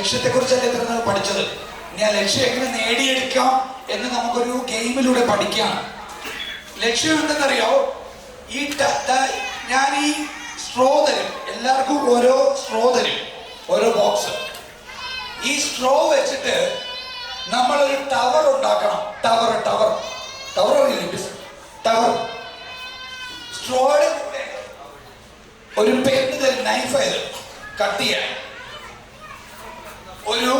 ലക്ഷ്യത്തെക്കുറിച്ചല്ലേ ഇത്ര നാൾ പഠിച്ചത്. ഇനി ആ ലക്ഷ്യം എങ്ങനെ നേടിയെടുക്കാം എന്ന് നമുക്കൊരു ഗെയിമിലൂടെ പഠിക്കാം. ലക്ഷ്യം എന്തെന്നറിയോ? ഞാൻ ഈ സ്ട്രോ തരും, എല്ലാവർക്കും ഓരോ സ്ട്രോ തരും, ഓരോ ബോക്സ്. ഈ സ്ട്രോ വെച്ചിട്ട് നമ്മളൊരു ടവർ ഉണ്ടാക്കണം. ടവർ അറിയില്ലേ? ടവർ. സ്ട്രോയുടെ കൂടെ ഒരു പെണ്ണ് തരും, നൈഫ് ആയത് കട്ട് ചെയ്യാൻ. ഒരു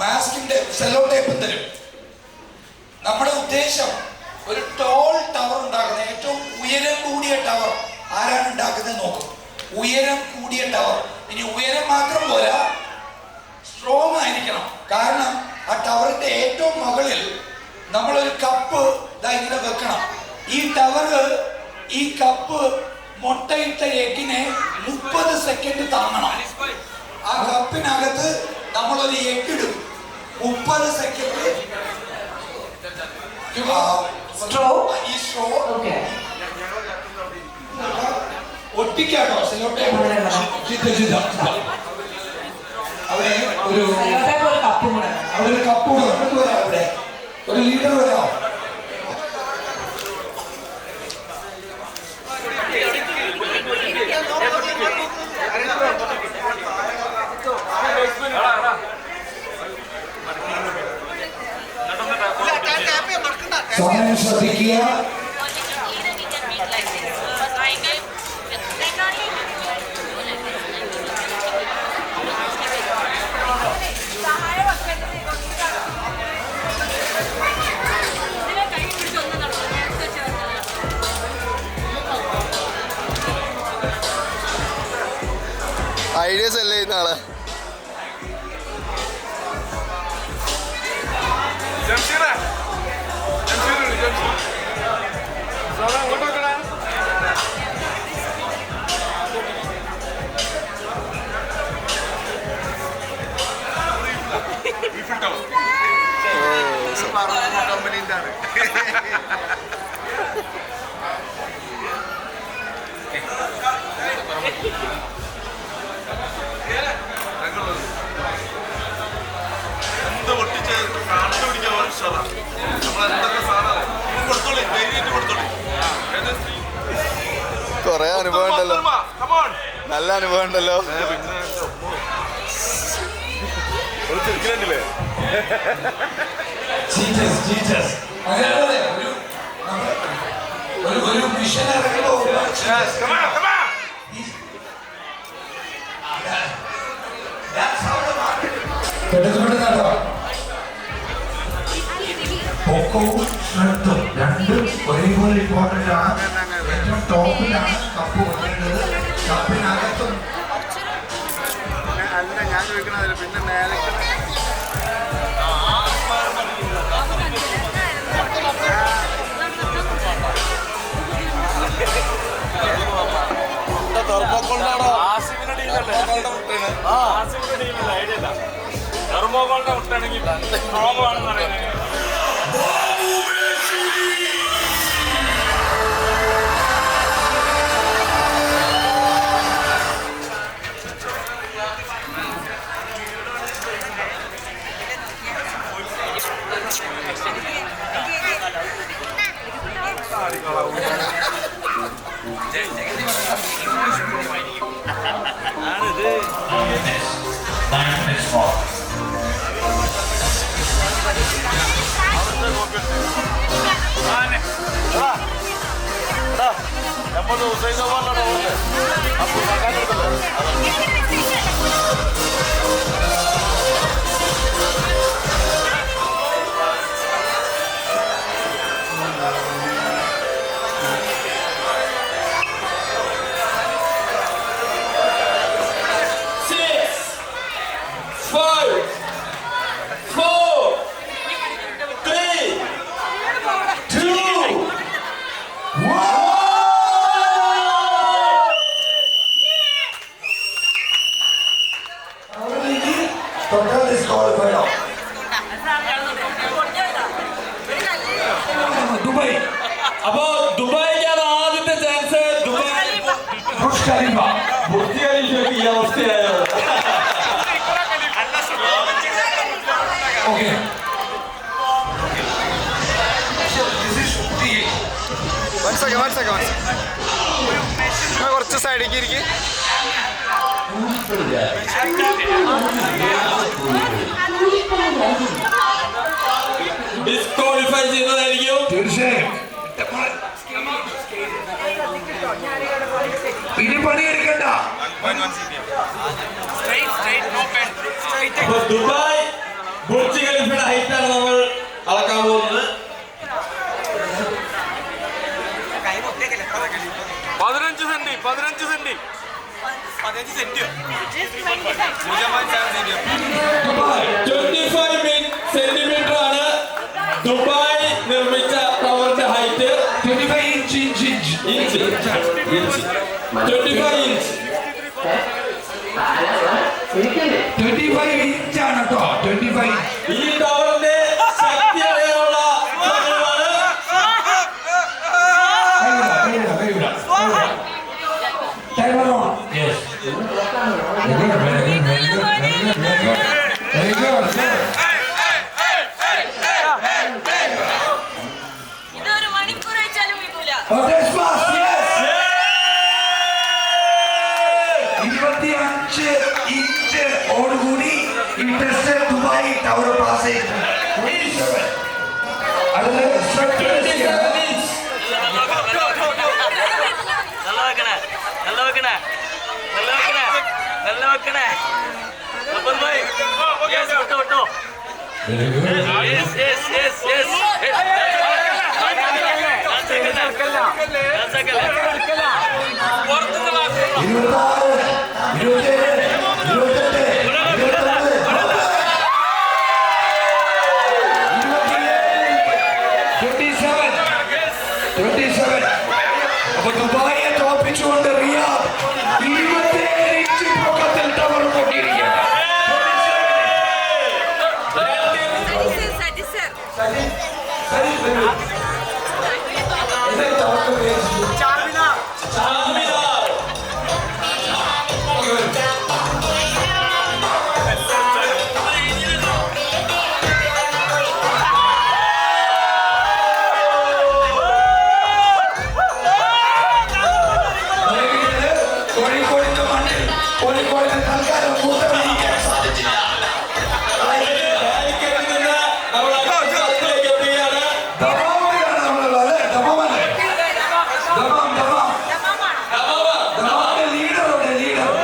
മാസ്കിന്റെ സെല്ലോ ടേപ്പും തരും. നമ്മുടെ ഉദ്ദേശം ഒരു ടോൾ ടവർ ഉണ്ടാക്കുന്നത്, ഏറ്റവും ഉയരം കൂടിയ ടവർ ആരാണ് ഉണ്ടാക്കുന്നത് നോക്കും. ഉയരം കൂടിയ ടവർ. ഇനി ഉയരം മാത്രം പോരാ, സ്ട്രോങ് ആയിരിക്കണം. കാരണം ആ ടവറിന്റെ ഏറ്റവും മുകളിൽ നമ്മളൊരു കപ്പ് ഇങ്ങനെ വെക്കണം. ഈ കപ്പ് മുട്ടയിട്ട എഗ്ഗിനെ 30 സെക്കൻഡ് താങ്ങണം. ആ കപ്പിനകത്ത് നമ്മളൊരു എഗ്ഗ് ഇടും. 30 സെക്കൻഡ് ഒട്ടിക്കാട്ടോ. അവിടെ ഒരു കപ്പ് അവിടെ ഒരു ലീഡർ വരാം. സമയം ശ്രദ്ധിക്കുക. ഐഡിയസ് അല്ലേ ഇന്നാള്. കമ്പനിന്റെ ആണ്. എന്ത് പൊട്ടിച്ച് കണ്ടുപിടിക്കാൻ നമ്മളെന്തൊക്കെ സാധനം കൊടുത്തോളി, ധൈര്യമായിട്ട് കൊടുത്തോളി. കൊറേ അനുഭവം ഉണ്ടല്ലോ, നല്ല അനുഭവം ഉണ്ടല്ലോ. ഒരു ചെറുക്കില്ലേ ഒരു മിഷൻ ഇറങ്ങുമ്പോൾ പൊക്കവും സ്ട്രെങ്ത്തും രണ്ടും ഒരേപോലെ ഇമ്പോർട്ടൻ്റ് ആണ്. ഏറ്റവും ടോപ്പിലാണ് കപ്പ് വരേണ്ടത്. കപ്പിനകത്തും അല്ല ഞാൻ ചോദിക്കണത് പിന്നെ നേരെ ടെർമോകോളിന്റെ മുട്ടാണെങ്കിൽ സ്ട്രോങ് ആണെന്ന് പറയുന്നത്. ദുബായ്. അപ്പോ ദുബായിക്കാണ് ആദ്യത്തെ ചാൻസ്. Burj Khalifa. ബുർജ് ഖലീഫയ്ക്ക് ഈ അവസ്ഥയായോ? Okay. This is 58. One second. കുറച്ച് സൈഡിലേക്ക് ഇരിക്കും. ഡിസ്ക്വാളിഫൈ ചെയ്തതായിരിക്കും. തീർച്ചയായും ഇനി പണിയെടുക്കണ്ട. അപ്പൊ ദുബായ് ബുർജ് ഖലീഫയുടെ ഹൈറ്റ് ആണ് നമ്മൾ അളക്കാൻ പോകുന്നത്. 15 സെന്റ്. ദുബായ് 25 സെന്റിമീറ്റർ ആണ് ദുബായ് നിർമ്മിച്ച ടവറിന്റെ ഹൈറ്റ്. 25 inch 25 inch. 25 ഇഞ്ചാണ് കേട്ടോ. 25 ഈ ടവറിന്റെ ശക്തി അറിയാനുള്ള സമയമാണ്. Timer on. Yes. Very good. ഇതൊരു മണിക്കൂർ വെച്ചാലും വീട്ടില്ല. Oh, that's fast. Yes. 25 inch ഓടുകൂടി ഈ ടെസ്റ്റ് ദുബായ് ടവർ പാസ് ചെയ്തു. 27. അടുത്ത structure ചെയ്യാം. Very good. അപ്പൊ ദുബായിയെ തോൽപ്പിച്ചുകൊണ്ട് റിയാദ് 27 ഇഞ്ച് പൊക്കത്തിൽ ടവർ പൊട്ടിയിരിക്കുകയാണ്. കോഴിക്കോടിന്റെ മണ്ണിൽ കോഴിക്കോടിന്റെ തൽക്കാലം മൂത്രമൊഴിക്കാൻ സാധിച്ചില്ല. ദമാമിലാണ് നമ്മളുള്ളത്. ദമാമല്ലേ? ദമാമിന്റെ ലീഡറുണ്ട്. ലീഡർ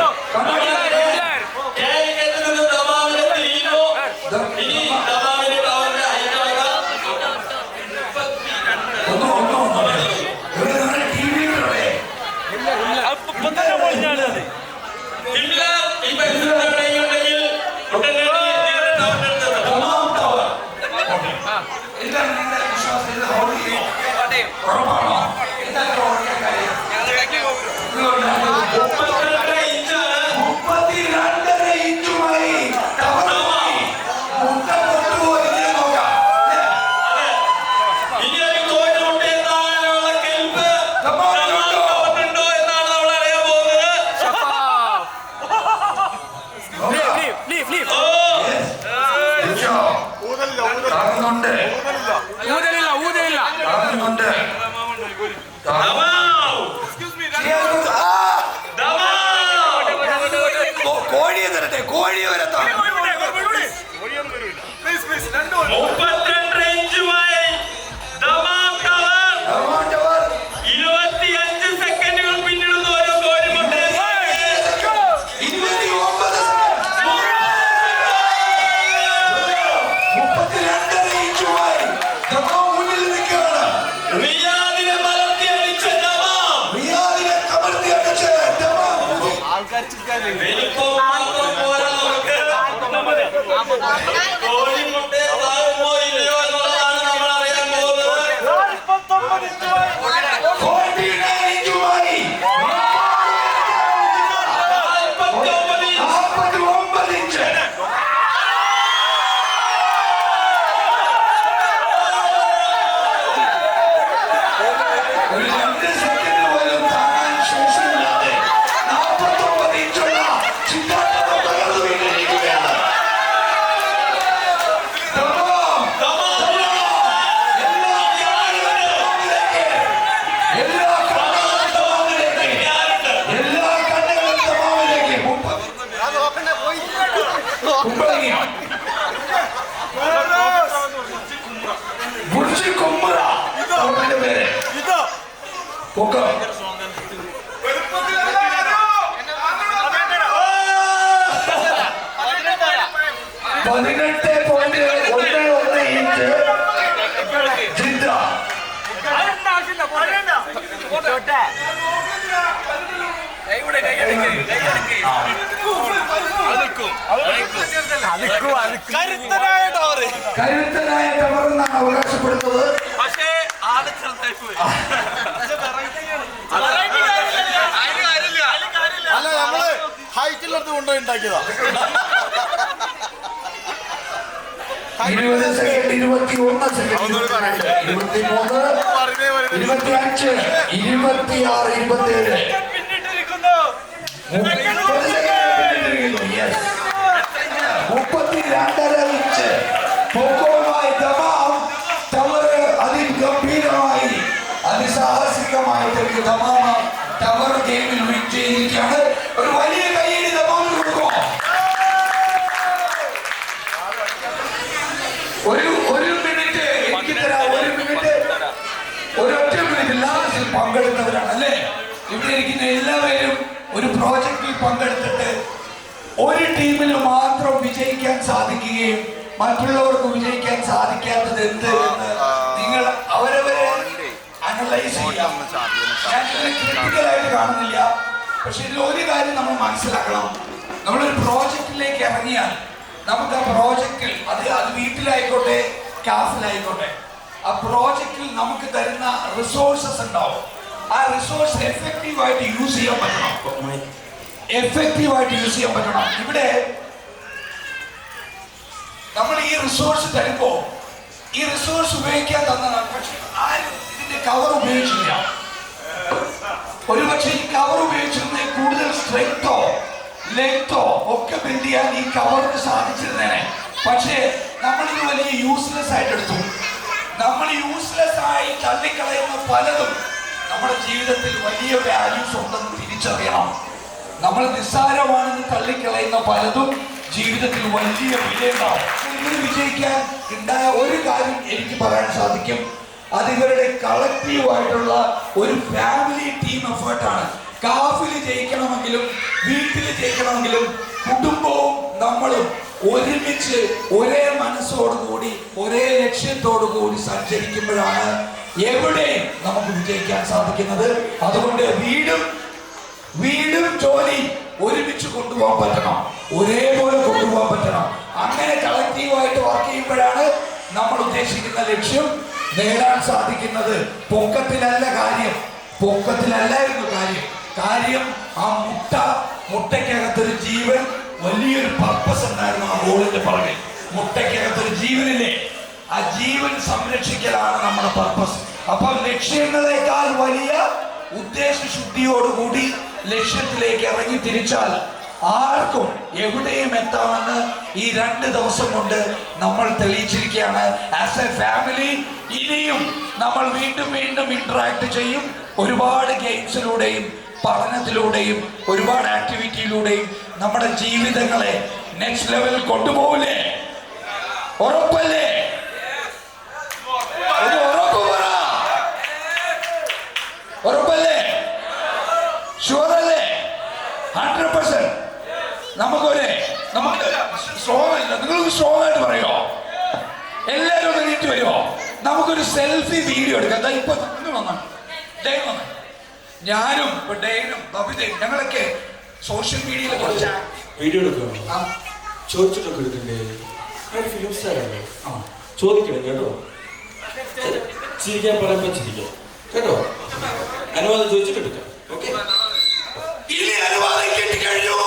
എന്താണ് നിങ്ങളുടെ വിശ്വാസത്തിൽ ഉറപ്പാണോ? എന്താണ് ഓടിക്കാൻ കാര്യം? 32 ഇഞ്ചുമായി ടവർ പോയി. മുട്ട പൊട്ടുപോയി. ഇതിനെ നോക്കാം. ഉണ്ടോ എന്നാണ് നമ്മൾ അറിയാൻ പോകുന്നത്. താങ്ങുന്നുണ്ട്. കോഴിയെ തരട്ടെ. കോഴിയെ വരെ താങ്ങും. 32 ഇഞ്ചുമായി ദമാം ടവർ 25 സെക്കൻഡുകൾ പിന്നിടുന്ന ഒരു കോഴിമുട്ടയെ 32 ഇഞ്ചുമായി ദമാം മുന്നിൽ നിൽക്കുകയാണ്. റിയാദിനെ മലർത്തിയടിച്ച ദമാം. റിയാദിനെ കമഴ്ത്തിയടിച്ച് ദമാം വലിപ്പം മാത്രം പോരാ നമുക്ക്. കോഴിമുട്ടയെ താങ്ങുമോ ഇല്ലയോ എന്നുള്ളതാണ് നമ്മൾ അറിയാൻ പോകുന്നത്. 49 ഇഞ്ചുമായി 49 ഇഞ്ച്. ഒരു 2 സെക്കൻഡ് പോലും താങ്ങാൻ ശേഷിയില്ലാതെ 49 ഇഞ്ചുള്ള ചിന്താട്ടം തകർന്നു വീണിരിക്കുകയാണ്. പൊക്കം. 18.11 ഇഞ്ച് ജിദ്ദ. കരുത്തനായ ടവർ എന്നാണ് അവകാശപ്പെടുന്നത്. പക്ഷേ ആള് ചെറുതായി പോയി. അല്ല നമ്മള് ഹൈറ്റിലെടുത്ത് കൊണ്ടുപോയി ഉണ്ടാക്കിയതാ. 20 സെക്കൻഡ്, 21 സെക്കൻഡ്, 23, 25, 26, 27, 32.5 ഇഞ്ച് പൊക്കവുമായി ദമാം ടവർ അതിഗംഭീരമായി അതിസാഹസികമായിട്ട് ദമാം ടവർ ഗെയിമിൽ വിൻ ചെയ്തിരിക്കുകയാണ്. ഒരു വലിയ കൈയ്യടി ദമാമിന് കൊടുക്കുമോ? ഒരു മിനിറ്റ് എനിക്ക് തരാം. ഒരു മിനിറ്റ്, ഒരൊറ്റ മിനിറ്റ്. ലാസ്റ്റിൽ പങ്കെടുത്തവരാണ് അല്ലേ ഇവിടെ ഇരിക്കുന്ന എല്ലാവരും. ഒരു പ്രോജക്റ്റിൽ പങ്കെടുത്തിട്ട് ഒരു ടീമിന് മാത്രം വിജയിക്കാൻ സാധിക്കുകയും മറ്റുള്ളവർക്ക് വിജയിക്കാൻ സാധിക്കാത്തത് എന്ത് എന്ന് നിങ്ങൾ അവരവരെ അനലൈസ് ചെയ്യാം. ഞാൻ ക്രിട്ടിക്കലായിട്ട് കാണുന്നില്ല. പക്ഷെ ഇതിൽ ഒരു കാര്യം നമ്മൾ മനസ്സിലാക്കണം. നമ്മളൊരു പ്രോജക്റ്റിലേക്ക് ഇറങ്ങിയാൽ നമുക്ക് ആ പ്രോജക്റ്റിൽ അത് വീട്ടിലായിക്കോട്ടെ ക്യാഫിലായിക്കോട്ടെ ആ പ്രോജക്റ്റിൽ നമുക്ക് തരുന്ന റിസോഴ്സസ് ഉണ്ടാവും. ആ റിസോഴ്സ് എഫക്റ്റീവായിട്ട് യൂസ് ചെയ്യാൻ പറ്റണം. ഇവിടെ നമ്മൾ ഈ റിസോഴ്സ് തരുമ്പോൾ ഈ റിസോഴ്സ് ഉപയോഗിക്കാൻ തന്നതാണ്. പക്ഷെ ആരും ഇതിന്റെ കവർ ഉപയോഗിച്ചില്ല. ഒരുപക്ഷെ ഈ കവർ ഉപയോഗിച്ചിരുന്ന കൂടുതൽ സ്ട്രെങ്തോ ലെങ്തോ ഒക്കെ ബിൽഡ് ചെയ്യാൻ ഈ കവറിന് സാധിച്ചിരുന്നേനെ. പക്ഷേ നമ്മളിത് വലിയ യൂസ്ലെസ് ആയിട്ട് എടുത്തു. നമ്മൾ യൂസ്ലെസ് ആയി തള്ളിക്കളയുന്ന പലതും നമ്മുടെ ജീവിതത്തിൽ വലിയ വാല്യൂസ് ഉണ്ടെന്ന് തിരിച്ചറിയണം. നമ്മൾ നിസ്സാരമാണെന്ന് തള്ളിക്കളയുന്ന പലതും ജീവിതത്തിൽ വലിയ വിലയുണ്ടാവും. ഇവർ വിജയിക്കാൻ ഉണ്ടായ ഒരു കാര്യം എനിക്ക് പറയാൻ സാധിക്കും. അത് ഇവരുടെ കളക്റ്റീവായിട്ടുള്ള ഒരു ഫാമിലി ടീം എഫേർട്ടാണ്. കാഫിൽ ജയിക്കണമെങ്കിലും വീട്ടിൽ ജയിക്കണമെങ്കിലും കുടുംബവും നമ്മളും ഒരുമിച്ച് ഒരേ മനസ്സോടുകൂടി ഒരേ ലക്ഷ്യത്തോടു കൂടി സഞ്ചരിക്കുമ്പോഴാണ് എവിടെയും നമുക്ക് വിജയിക്കാൻ സാധിക്കുന്നത്. അതുകൊണ്ട് വീടും ജോലി ഒരുമിച്ച് കൊണ്ടുപോകാൻ പറ്റണം, ഒരേപോലെ കൊണ്ടുപോകാൻ പറ്റണം. അങ്ങനെ കളക്റ്റീവായിട്ട് വർക്ക് ചെയ്യുമ്പോഴാണ് നമ്മൾ ഉദ്ദേശിക്കുന്ന ലക്ഷ്യം നേടാൻ സാധിക്കുന്നത്. പൊക്കത്തിലല്ലായിരുന്നു കാര്യം ആ മുട്ടയ്ക്കകത്തൊരു ജീവൻ, വലിയൊരു പർപ്പസ് ഉണ്ടായിരുന്നു ആ ഗോളിന്റെ പുറകിൽ. മുട്ടയ്ക്കകത്തൊരു ജീവനില്ലേ, ആ ജീവൻ സംരക്ഷിക്കലാണ് നമ്മുടെ പർപ്പസ്. അപ്പൊ ലക്ഷ്യങ്ങളെക്കാൾ വലിയ ഉദ്ദേശശുദ്ധിയോടുകൂടി ലക്ഷ്യത്തിലേക്ക് ഇറങ്ങി തിരിച്ചാൽ ആർക്കും എവിടെയും എത്താമെന്ന് ഈ 2 ദിവസം കൊണ്ട് നമ്മൾ തെളിയിച്ചിരിക്കുകയാണ്. ആസ് എ ഫാമിലി ഇനിയും നമ്മൾ വീണ്ടും ഇന്ററാക്ട് ചെയ്യും. ഒരുപാട് ഗെയിംസിലൂടെയും പഠനത്തിലൂടെയും ഒരുപാട് ആക്ടിവിറ്റിയിലൂടെയും നമ്മുടെ ജീവിതങ്ങളെ നെക്സ്റ്റ് ലെവലിൽ കൊണ്ടുപോകില്ലേ? ഉറപ്പല്ലേ? ഒരു ഉറപ്പ് പറ. ഉറപ്പല്ലേ? ഷുവറല്ലേ? 100%. നമുക്ക് സ്ട്രോങ് അല്ല. നിങ്ങൾക്ക് സ്ട്രോങ് ആയിട്ട് പറയോ? എല്ലാവരും ഒന്ന് നീട്ടി വരുമോ? നമുക്കൊരു സെൽഫി വീഡിയോ എടുക്കാം. ഇപ്പൊ ഞാനും ഡെയ്നും ബബിതയും ഞങ്ങളൊക്കെ സോഷ്യൽ മീഡിയയിൽ കുറച്ച് വീഡിയോ എടുക്കണം. ചോദിച്ചിട്ടൊക്കെ എടുക്കണ്ടേ? ഫിലിം സ്റ്റാറല്ലേ? ചോദിക്കണം കേട്ടോ. ചിരിക്കാൻ പറയുമ്പോൾ ചിരിക്കാം കേട്ടോ. അനുവാദം ചോദിച്ചിട്ട് എടുക്കാം. ഓക്കെ, ഇനി അനുവാദം കിട്ടിക്കഴിഞ്ഞു.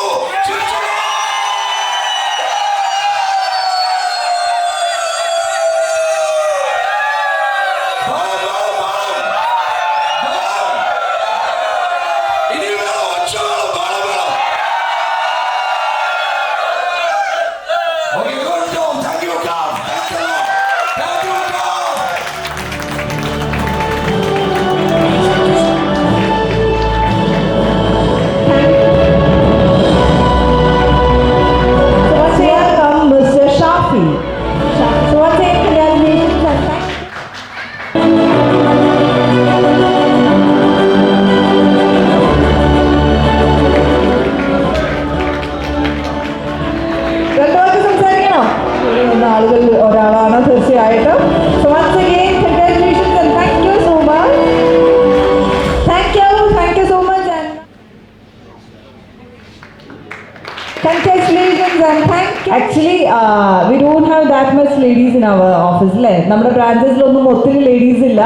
Congratulations and thank you. Actually, we don't have that much ladies in our office. നമ്മുടെ ബ്രാഞ്ചസിലൊന്നും ഒത്തിരി ലേഡീസ് ഇല്ല.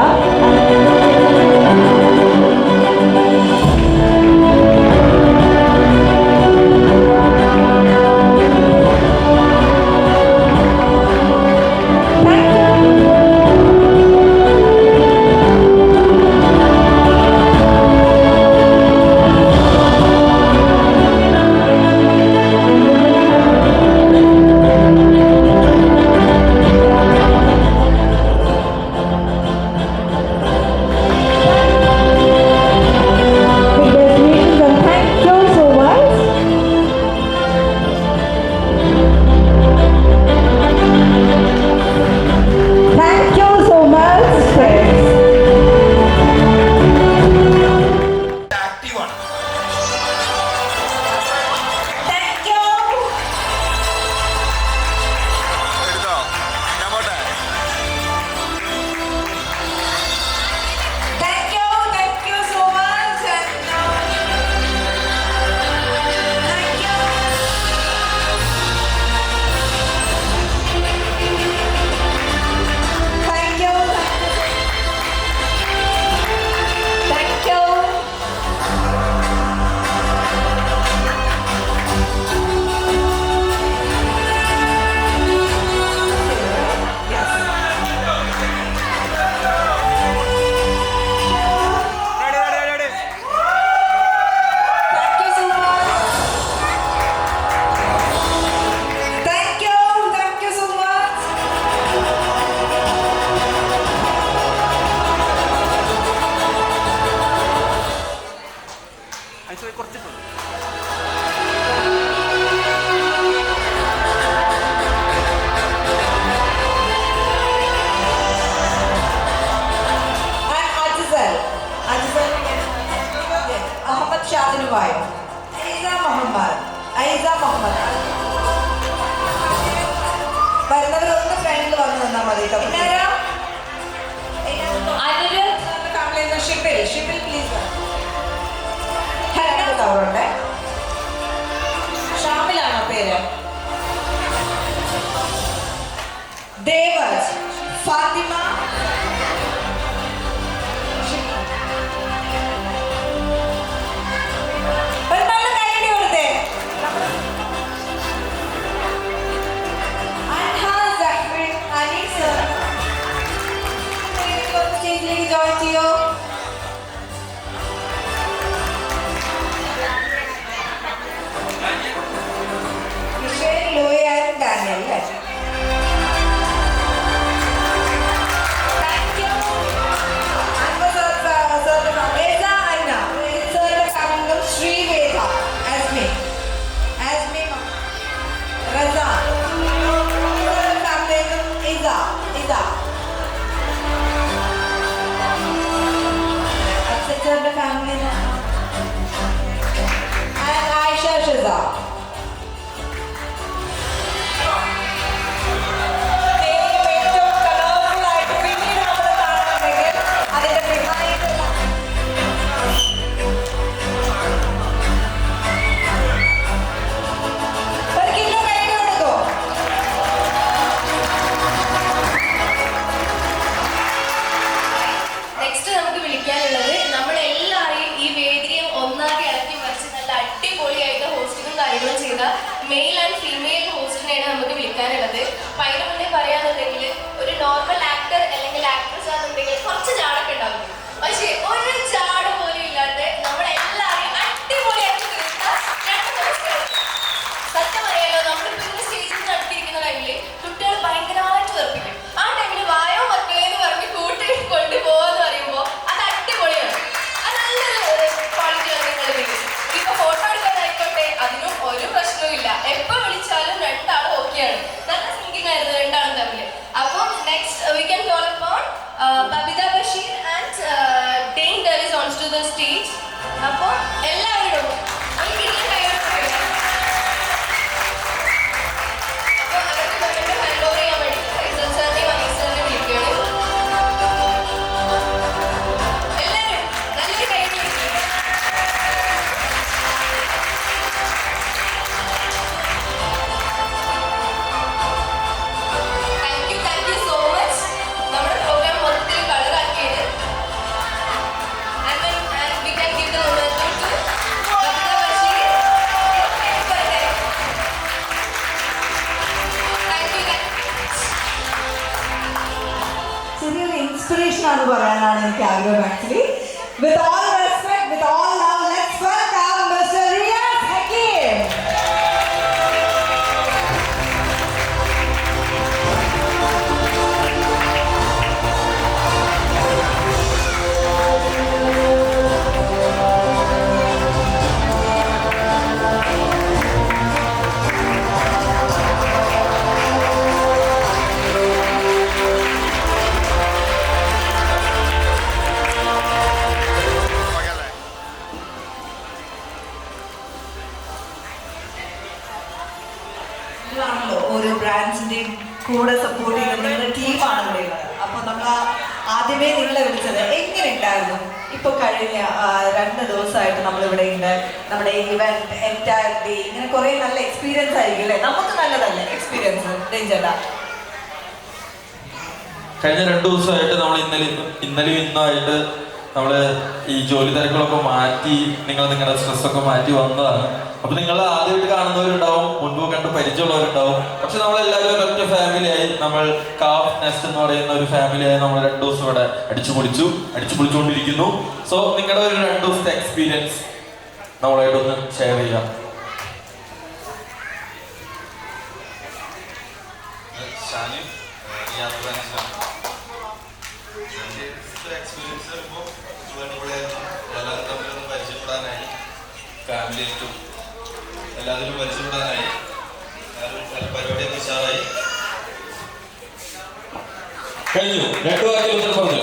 വരുന്നവരൊന്ന് ഫ്രണ്ടിൽ വന്ന് നിന്നാൽ മതി കേട്ടോ. ഷിപ്പിൽ പ്ലീസ്. ഹെലന്റെ കവറുണ്ട്. ഷാമിലാണോ പേര്? ദേവസ്, ഫാത്തിമ, ഒരു നല്ല കൈയടി കൊടുത്തേ. സ്റ്റേജിലേക്ക് ജോയിൻ ചെയ്യോ. മിഷേൽ, ലൂയി ആൻഡ് ഡാനിയൽ അല്ലേ? family and Aisha Shiza. Male and female ഹോസ്റ്റിനെയാണ് നമുക്ക് വിളിക്കാനുള്ളത്. അപ്പം അതിന് മുന്നേ പറയാന്നുണ്ടെങ്കിൽ ഒരു നോർമൽ ആക്ടർ അല്ലെങ്കിൽ ആക്ട്രസ് ആണെന്നുണ്ടെങ്കിൽ കുറച്ച് ചാടൊക്കെ ഉണ്ടാവും. പക്ഷേ ഒരു ചാട് പോലും ഇല്ലാതെ നമ്മളെല്ലാവരെയും അടിപൊളിയാക്കി തീർത്ത രണ്ട് ഹോസ്റ്റ്. സത്യം പറയാലോ, നമ്മളിപ്പോൾ ഇന്ന് സ്റ്റേജിൽ നടത്തിയിരിക്കുന്ന ടൈമിൽ കുട്ടികൾ ഭയങ്കരമായിട്ട് വെറുപ്പിക്കും. ആ ടൈമിൽ വായോ മക്കളെ എന്ന് പറഞ്ഞ് കൂട്ടി കൊണ്ടുപോകാന്ന് പറയുമ്പോൾ അത് അടിപൊളിയാണ്. അത് നല്ലൊരു ക്വാളിറ്റിയാണ് നിങ്ങളുടെ. ഇപ്പൊ ഫോട്ടോ എടുക്കാനായിക്കോട്ടെ, അതിനും ഒരു പ്രശ്നവും. എപ്പോ വിളിച്ചാലും രണ്ടാളും ഓക്കെയാണ്. നല്ല സിംഗിങ് ആയിരുന്നു രണ്ടാളും തമ്മിൽ. അപ്പം next we can call upon Babitha Basheer and Dane Deris on to the stage. അപ്പോൾ എല്ലാവരും അപ്പോൾ അവർക്ക് വേണ്ടി ഹാൻഡ് ഓവർ ചെയ്യാൻ വേണ്ടി ഫൈസൽ സാറിനെയും അനീസ് സാറിനെയും വിളിക്കുകയാണ്. എല്ലാവരും നല്ലൊരു കൈ വിളിക്കുക. ആഗ്രഹം actually. With all respect, with all love, let's welcome Mr. Riyaz Hakim. ാണല്ലോ ഓരോ ബ്രാൻഡ്സിന്റെയും കൂടെ സപ്പോർട്ട് ചെയ്യുന്ന നിങ്ങളുടെ ടീമാണ് ഇവിടെ ഉള്ളത്. അപ്പൊ നമ്മൾ ആദ്യമേ നിങ്ങളെ വിളിച്ചത് എങ്ങനെ ഉണ്ടായിരുന്നു? ഇപ്പൊ കഴിഞ്ഞ 2 ദിവസമായിട്ട് നമ്മളിവിടെ ഉണ്ട്. നമ്മുടെ ഇവന്റ് എൻറ്റയർ ഡേ ഇങ്ങനെ കുറെ നല്ല എക്സ്പീരിയൻസ് ആയിരിക്കും അല്ലേ? നമുക്ക് നല്ലതല്ലേ എക്സ്പീരിയൻസ്? ചേട്ടാ, കഴിഞ്ഞ 2 ദിവസമായിട്ട് നമ്മൾ ഇന്നലെയും ഇന്നായിട്ട് നമ്മൾ ഈ ജോലി തിരക്കുകളൊക്കെ മാറ്റി നിങ്ങളുടെ സ്ട്രെസ്സൊക്കെ മാറ്റി വന്നതാണ്. അപ്പൊ നിങ്ങൾ ആദ്യമായിട്ട് കാണുന്നവരുണ്ടാവും, മുൻപ് കണ്ട് പരിചയമുള്ളവരുണ്ടാവും. പക്ഷെ നമ്മളെല്ലാവരും ഒരൊറ്റ ഫാമിലിയായി, നമ്മൾ കാഫ് നെസ്റ്റ് എന്ന് പറയുന്ന ഒരു ഫാമിലിയായി നമ്മൾ 2 ദിവസം ഇവിടെ അടിച്ചു പൊളിച്ചുകൊണ്ടിരിക്കുന്നു. സോ നിങ്ങളുടെ ഒരു 2 ദിവസത്തെ എക്സ്പീരിയൻസ് നമ്മളായിട്ടൊന്ന് ഷെയർ ചെയ്യാം. ഫാമിലിയായിട്ടും എല്ലാത്തിലും പരിചയപ്പെടാനായി പരിപാടിയൊക്കെ ഉഷാറായി കഴിഞ്ഞു. 2 വാക്കിൽ ഉത്തരം പറഞ്ഞു.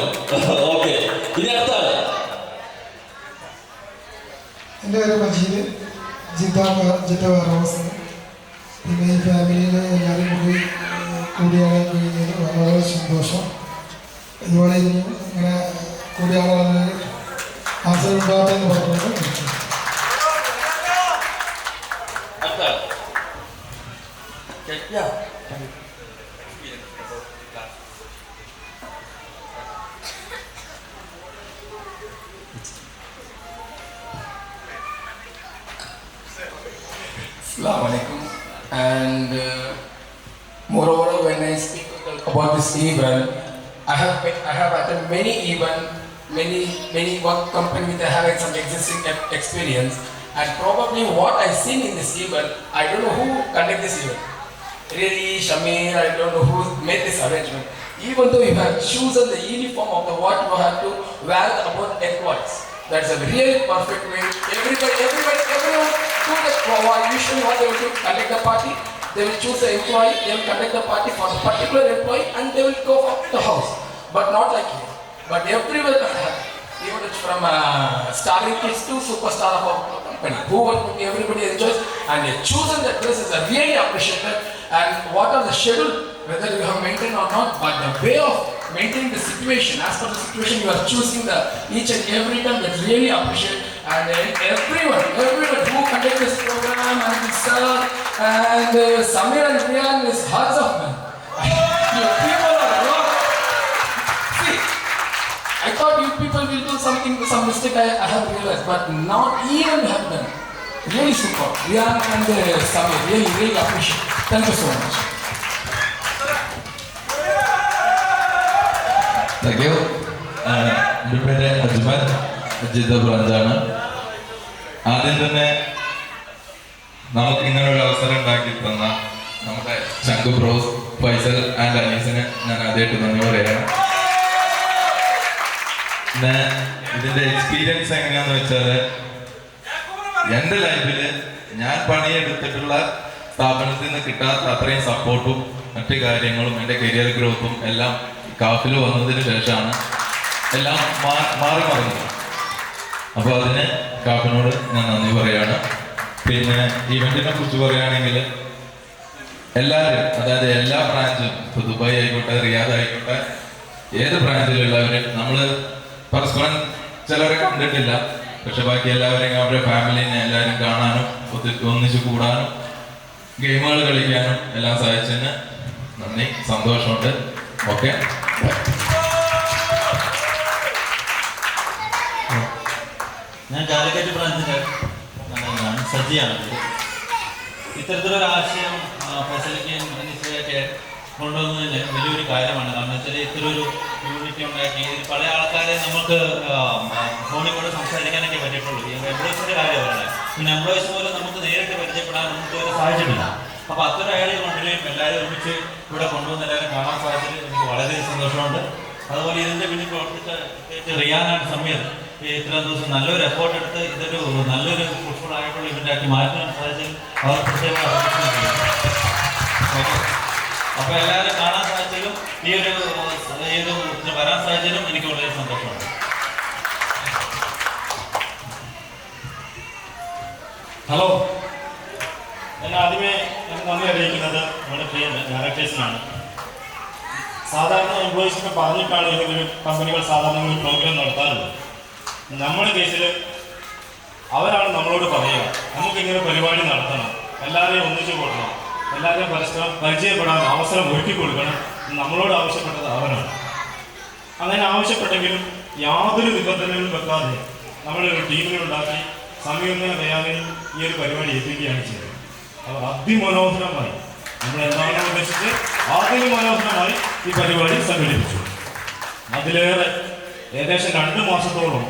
ഓക്കെ, ഇനി അടുത്ത ആള്. എൻ്റെ പേര് മജീദ്, ജിദ്ദ വെയർഹൗസ്. പിന്നെ ഈ ഫാമിലിയിൽ എല്ലാവരും കൂടിയാടാൻ കഴിഞ്ഞതിൽ വളരെ സന്തോഷം. ഇതുപോലെ ഇനിയും ഇങ്ങനെ കൂടിയാടാൻ അവസരം ഉണ്ടാകട്ടെ എന്ന് പറഞ്ഞുകൊണ്ട് Assalamu alaikum. And moreover, when I speak about this event, I have attended many events, many work companies that have some existing experience, and probably what I seen in this event, I don't know who conducted this event. Really, Shamir, I don't know who made this arrangement. Even though you have chosen the uniform of the what you have to wear about employees, that's a really perfect way. Everyone do that. Usually, what they will do, conduct the party. They will choose the employee. They will conduct the party for the particular employee, and they will go for the house. But not like here. But everywhere, even from starring kids to superstar of our company, everybody enjoys, and they chosen that place is really appreciated. And what are the schedule, whether you have maintained or not, but the way of maintaining the situation, as per the situation, you are choosing the each and every time. That's really appreciated. And everyone who conduct this program, and sir and Samir and Riyan is hearts of men. You people are wrong. See, I thought you people will do something, some mistake I have realized, but not even have done. Really super. Riyan and Samir, really appreciate. Thank you so much. Thank you. എൻ്റെ പേര് Ajmal, Jeddah ബ്രാഞ്ചാണ്. ആദ്യം തന്നെ നമുക്ക് ഇങ്ങനെ ഒരു അവസരം ഉണ്ടാക്കി തന്ന നമ്മുടെ ചങ്കു ബ്രോസ്, ഫൈസൽ ആൻഡ് അനീസിന് ഞാൻ ആദ്യമായിട്ട് നന്ദി പറയാണ്. പിന്നെ ഇതിൻ്റെ എക്സ്പീരിയൻസ് എങ്ങനെയാന്ന് വെച്ചാൽ, എൻ്റെ ലൈഫിൽ ഞാൻ പണിയെടുത്തിട്ടുള്ള സ്ഥാപനത്തിൽ നിന്ന് കിട്ടാത്ത അത്രയും സപ്പോർട്ടും മറ്റു കാര്യങ്ങളും എൻ്റെ കരിയർ ഗ്രോത്തും എല്ലാം കാഫിൽ വന്നതിന് ശേഷമാണ് എല്ലാം മാറി മറിഞ്ഞത്. അപ്പോൾ അതിന് കാഫിനോട് ഞാൻ നന്ദി പറയാണ്. പിന്നെ ഇവന്റിനെ കുറിച്ച് പറയുകയാണെങ്കിൽ എല്ലാവരും, അതായത് എല്ലാ ബ്രാഞ്ചും, ഇപ്പോൾ ദുബായ് ആയിക്കോട്ടെ, റിയാദ് ആയിക്കോട്ടെ, ഏത് ബ്രാഞ്ചിലുള്ളവരും നമ്മൾ പരസ്പരം ചിലരെ കണ്ടിട്ടില്ല. പക്ഷെ ബാക്കി എല്ലാവരെയും അവരുടെ ഫാമിലിനെ എല്ലാവരും കാണാനും ഒന്നിച്ച് കൂടാനും ഗെയിമുകൾ കളിക്കാനും എല്ലാം സഹായിച്ചതിന് നന്ദി, സന്തോഷമുണ്ട്. ഓക്കെ, ഞാൻ കാലിക്കറ്റ് ബ്രാഞ്ചിൻ്റെ മാനേജറാണ്, സജിയാണ്. ഇത്തരത്തിലൊരു ആശയം ഫെസിലിറ്റിയും കൊണ്ടുവന്നതിന് വലിയൊരു കാര്യമാണ്. കാരണം വെച്ചാൽ ഇത്ര ഒരു യൂണിറ്റി ഉണ്ടാക്കി പല ആൾക്കാരെ നമുക്ക് ഫോണിൽ കൂടെ സംസാരിക്കാനൊക്കെ പറ്റിയിട്ടുള്ളൂ. ഈ എംപ്ലോയീസിൻ്റെ കാര്യം പറയുന്നത്. പിന്നെ എംപ്ലോയീസ് പോലും നമുക്ക് നേരിട്ട് പരിചയപ്പെടാൻ നമുക്ക് ഒരു സാഹചര്യമില്ല. അപ്പോൾ അത്തരം ആളുകൾ കൊണ്ടുവരികയും എല്ലാവരും ഒരുമിച്ച് ഇവിടെ കൊണ്ടുവന്ന് എല്ലാവരും കാണാൻ സാധിച്ചതിൽ എനിക്ക് വളരെ സന്തോഷമുണ്ട്. അതുപോലെ ഇതിൻ്റെ പിന്നിൽ പ്രവർത്തിച്ച പ്രത്യേകിച്ച് റിയാനാണ് സമയത്ത് ഇത്രയും ദിവസം നല്ലൊരു എഫേർട്ട് എടുത്ത് ഇതൊരു നല്ലൊരു ഫുട്ബോൾ ആയിട്ടുള്ള ഇവൻ്റാക്കി മാറ്റാൻ സാധിച്ചതിൽ അവർ പ്രത്യേകമായി അപ്പോൾ എല്ലാവരും കാണാൻ സാധിച്ചതിലും ഈ ഒരു വരാൻ സാധിച്ചതിലും എനിക്ക് വളരെ സന്തോഷമുണ്ട്. ഹലോ, ഞാൻ ആദ്യമേ നന്ദി അറിയിക്കുന്നത് നമ്മുടെ പ്രിയ ഡയറക്ടേഴ്സിനാണ്. സാധാരണ എംപ്ലോയീസിനെ പറഞ്ഞിട്ടാണ് ഏതെങ്കിലും കമ്പനികൾ സാധാരണ ഒരു പ്രോഗ്രാം നടത്താറുള്ളത്. നമ്മുടെ കേസിൽ അവരാണ് നമ്മളോട് പറയുക, നമുക്കിങ്ങനെ പരിപാടി നടത്തണം, എല്ലാവരെയും ഒന്നിച്ചു കൊടുക്കണം, എല്ലാവരെയും പരസ്പരം പരിചയപ്പെടാൻ അവസരം ഒരുക്കി കൊടുക്കണം. നമ്മളോട് ആവശ്യപ്പെട്ടത് അവരാണ്. അങ്ങനെ ആവശ്യപ്പെട്ടെങ്കിലും യാതൊരു നിബന്ധനകളും വെക്കാതെ നമ്മളൊരു ടീമിനെ ഉണ്ടാക്കി സമീപന ദയാലയം ഈ ഒരു പരിപാടി ഏൽപ്പിക്കുകയാണ് ചെയ്തത്. അവർ അതിമനോഹരമായി നമ്മൾ എന്താണോ ഉദ്ദേശിച്ച് അതിമനോഹരമായി ഈ പരിപാടി സംഘടിപ്പിച്ചു. അതിലേറെ ഏകദേശം 2 മാസത്തോളം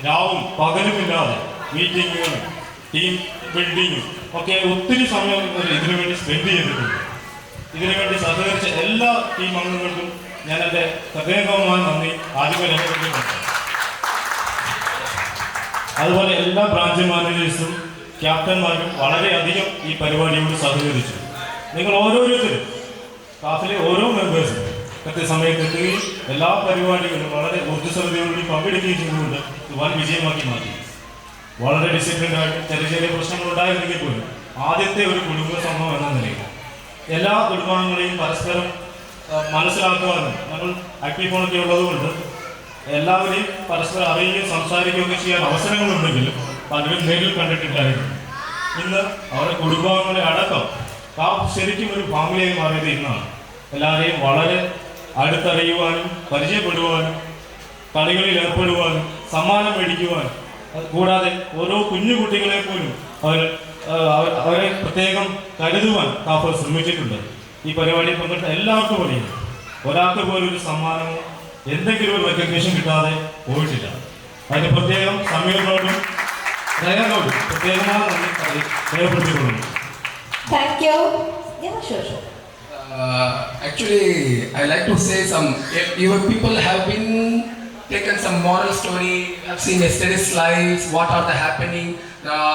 രാവും പകലുമില്ലാതെ മീറ്റിങ്ങുകളും ടീം ബിൽഡിങ്ങും ഒക്കെ ഒത്തിരി സമയം ഇതിനു വേണ്ടി സ്പെൻഡ് ചെയ്തിട്ടുണ്ട്. ഇതിനുവേണ്ടി സഹകരിച്ച എല്ലാ ടീം അംഗങ്ങൾക്കും ഞാൻ എൻ്റെ ഹൃദയംഗമായ നന്ദി ആദ്യമേ രേഖപ്പെടുത്തിയിട്ടുണ്ട്. അതുപോലെ എല്ലാ ബ്രാഞ്ച് മാനേജേഴ്സും ക്യാപ്റ്റന്മാരും വളരെയധികം ഈ പരിപാടിയോട് സഹകരിച്ചു. നിങ്ങൾ ഓരോരുത്തരും സ്റ്റാഫിലെ ഓരോ മെമ്പേഴ്സും കൃത്യസമയത്ത് എത്തുകയും എല്ലാ പരിപാടികളും വളരെ ഊർജ്ജസ്വലതയോടുകൂടി പങ്കെടുക്കുകയും ചെയ്തുകൊണ്ട് വൻ വിജയമാക്കി മാറ്റി. വളരെ ഡിസിപ്ലിനായിട്ട് ചെറിയ ചെറിയ പ്രശ്നങ്ങൾ ഉണ്ടായിരുന്നെങ്കിൽ പോലും ആദ്യത്തെ ഒരു കുടുംബ സമൂഹം എന്ന നിലയിൽ എല്ലാ കുടുംബാംഗങ്ങളെയും പരസ്പരം മനസ്സിലാക്കുവാനും നമ്മൾ ആക്റ്റീവ് ഫോണൊക്കെ ഉള്ളതുകൊണ്ട് എല്ലാവരെയും പരസ്പരം അറിയുകയും സംസാരിക്കുകയൊക്കെ ചെയ്യാൻ അവസരങ്ങളുണ്ടെങ്കിലും പലരും നേരിൽ കണ്ടിട്ടില്ലായിരുന്നു. ഇന്ന് അവരുടെ കുടുംബാംഗങ്ങളെ അടക്കം ശരിക്കും ഒരു ഫാമിലിയായി മാറിയത് ഇന്നാണ്. എല്ലാവരെയും വളരെ അടുത്തറിയുവാനും പരിചയപ്പെടുവാനും കളികളിൽ ഏർപ്പെടുവാനും സമ്മാനം മേടിക്കുവാനും കൂടാതെ ഓരോ കുഞ്ഞു കുട്ടികളെ പോലും അവരെ പ്രത്യേകം കരുതുവാൻ കാഫർ ശ്രമിച്ചിട്ടുണ്ട്. ഈ പരിപാടിയിൽ പങ്കെടുത്ത എല്ലാവർക്കും അറിയാം, ഒരാൾക്ക് പോലും ഒരു സമ്മാനമോ എന്തെങ്കിലും ഒരു റെക്കഗ്നേഷൻ കിട്ടാതെ പോയിട്ടില്ല. അതിന് പ്രത്യേകം സമീറിനോടും റയനോടും പ്രത്യേകമായ നന്ദി രേഖപ്പെടുത്തിക്കൊള്ളുന്നു. Thank you. Yeah, sure. Actually, I like to say your people have been taken some moral story. I've seen yesterday's slides. What are the happening?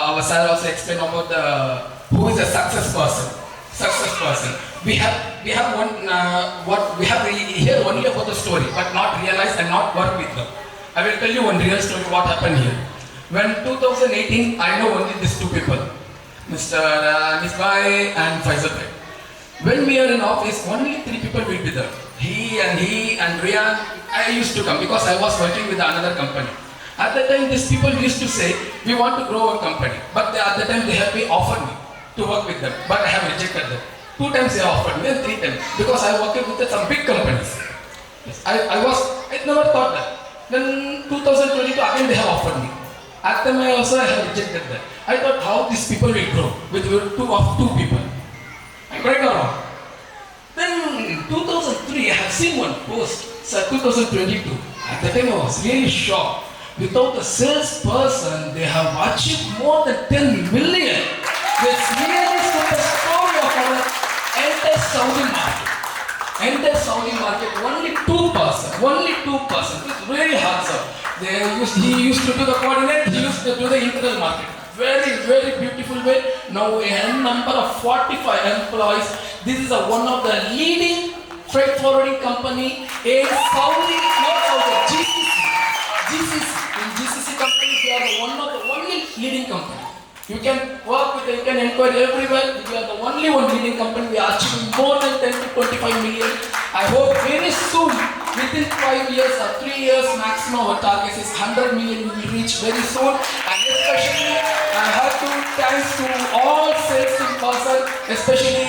Our sir also explained about who is a success person. We have one. We have here only about the story, but not realize and not work with them. I will tell you one real story. What happened here? When 2018, I know only these 2 people, Mr. Anis Bhai and Faisal Bhai. When we are in office, only 3 people will be there. He and Riyan. I used to come because I was working with another company. At that time, these people used to say, we want to grow our company. But at that time, they have offered me to work with them. But I have rejected them. 2 times they offered me and 3 times. Because I worked with some big companies. Yes, I never thought that. Then 2022, again they have offered me. At the time I have rejected that. I thought how these people will grow with 2 people. I'm right or wrong? Then 2003, I have seen one post, 2022. At the time I was really shocked. Without a salesperson, they have achieved more than 10 million. This really is the story of our entire Saudi market. Only 2%. It's really hard, sir. He used to do the coordinate, he used to do the internal market. Very, very beautiful way. Now we have a number of 45 employees. This is one of the leading freight forwarding company in Saudi, not Saudi, GCC. In GCC company, they are one of the only leading company. You can work with, you can inquire everywhere. We are the only one leading company. We are achieving more than 10 to 25 million. I hope very soon, within 5 years or 3 years maximum, our target is 100 million. We will reach very soon. And especially, I have to thanks to all sales in person, especially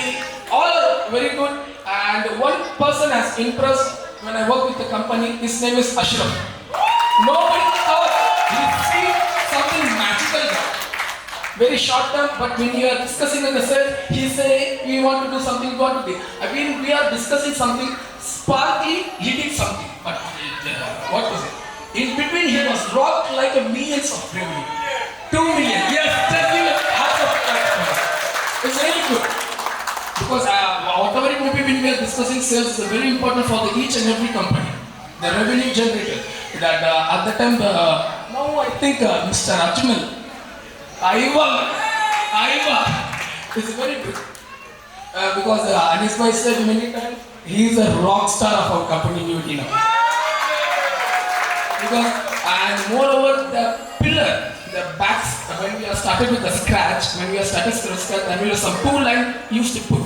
all are very good. And one person has impressed when I work with the company. His name is Ashraf. Nobody thought he see something magical there. very short term, but when you are discussing with the sales, he say we want to do something, we want to do. I mean, we are discussing something, sparkly, he did something, but what was it? In between, he was rocked like a millions of revenue. 2 million, yes, just give it half of that. It's really good. Because whatever it may be, when we are discussing sales, is very important for each and every company. The revenue generator. That at the time, now I think Mr. Ajmal, Aiva is very good. Because Anis Bhai said many times, he is a rock star of our company, New now. Because, and moreover, the pillar, the backs, when we have started with the scratch, there will some 2 lines used to put.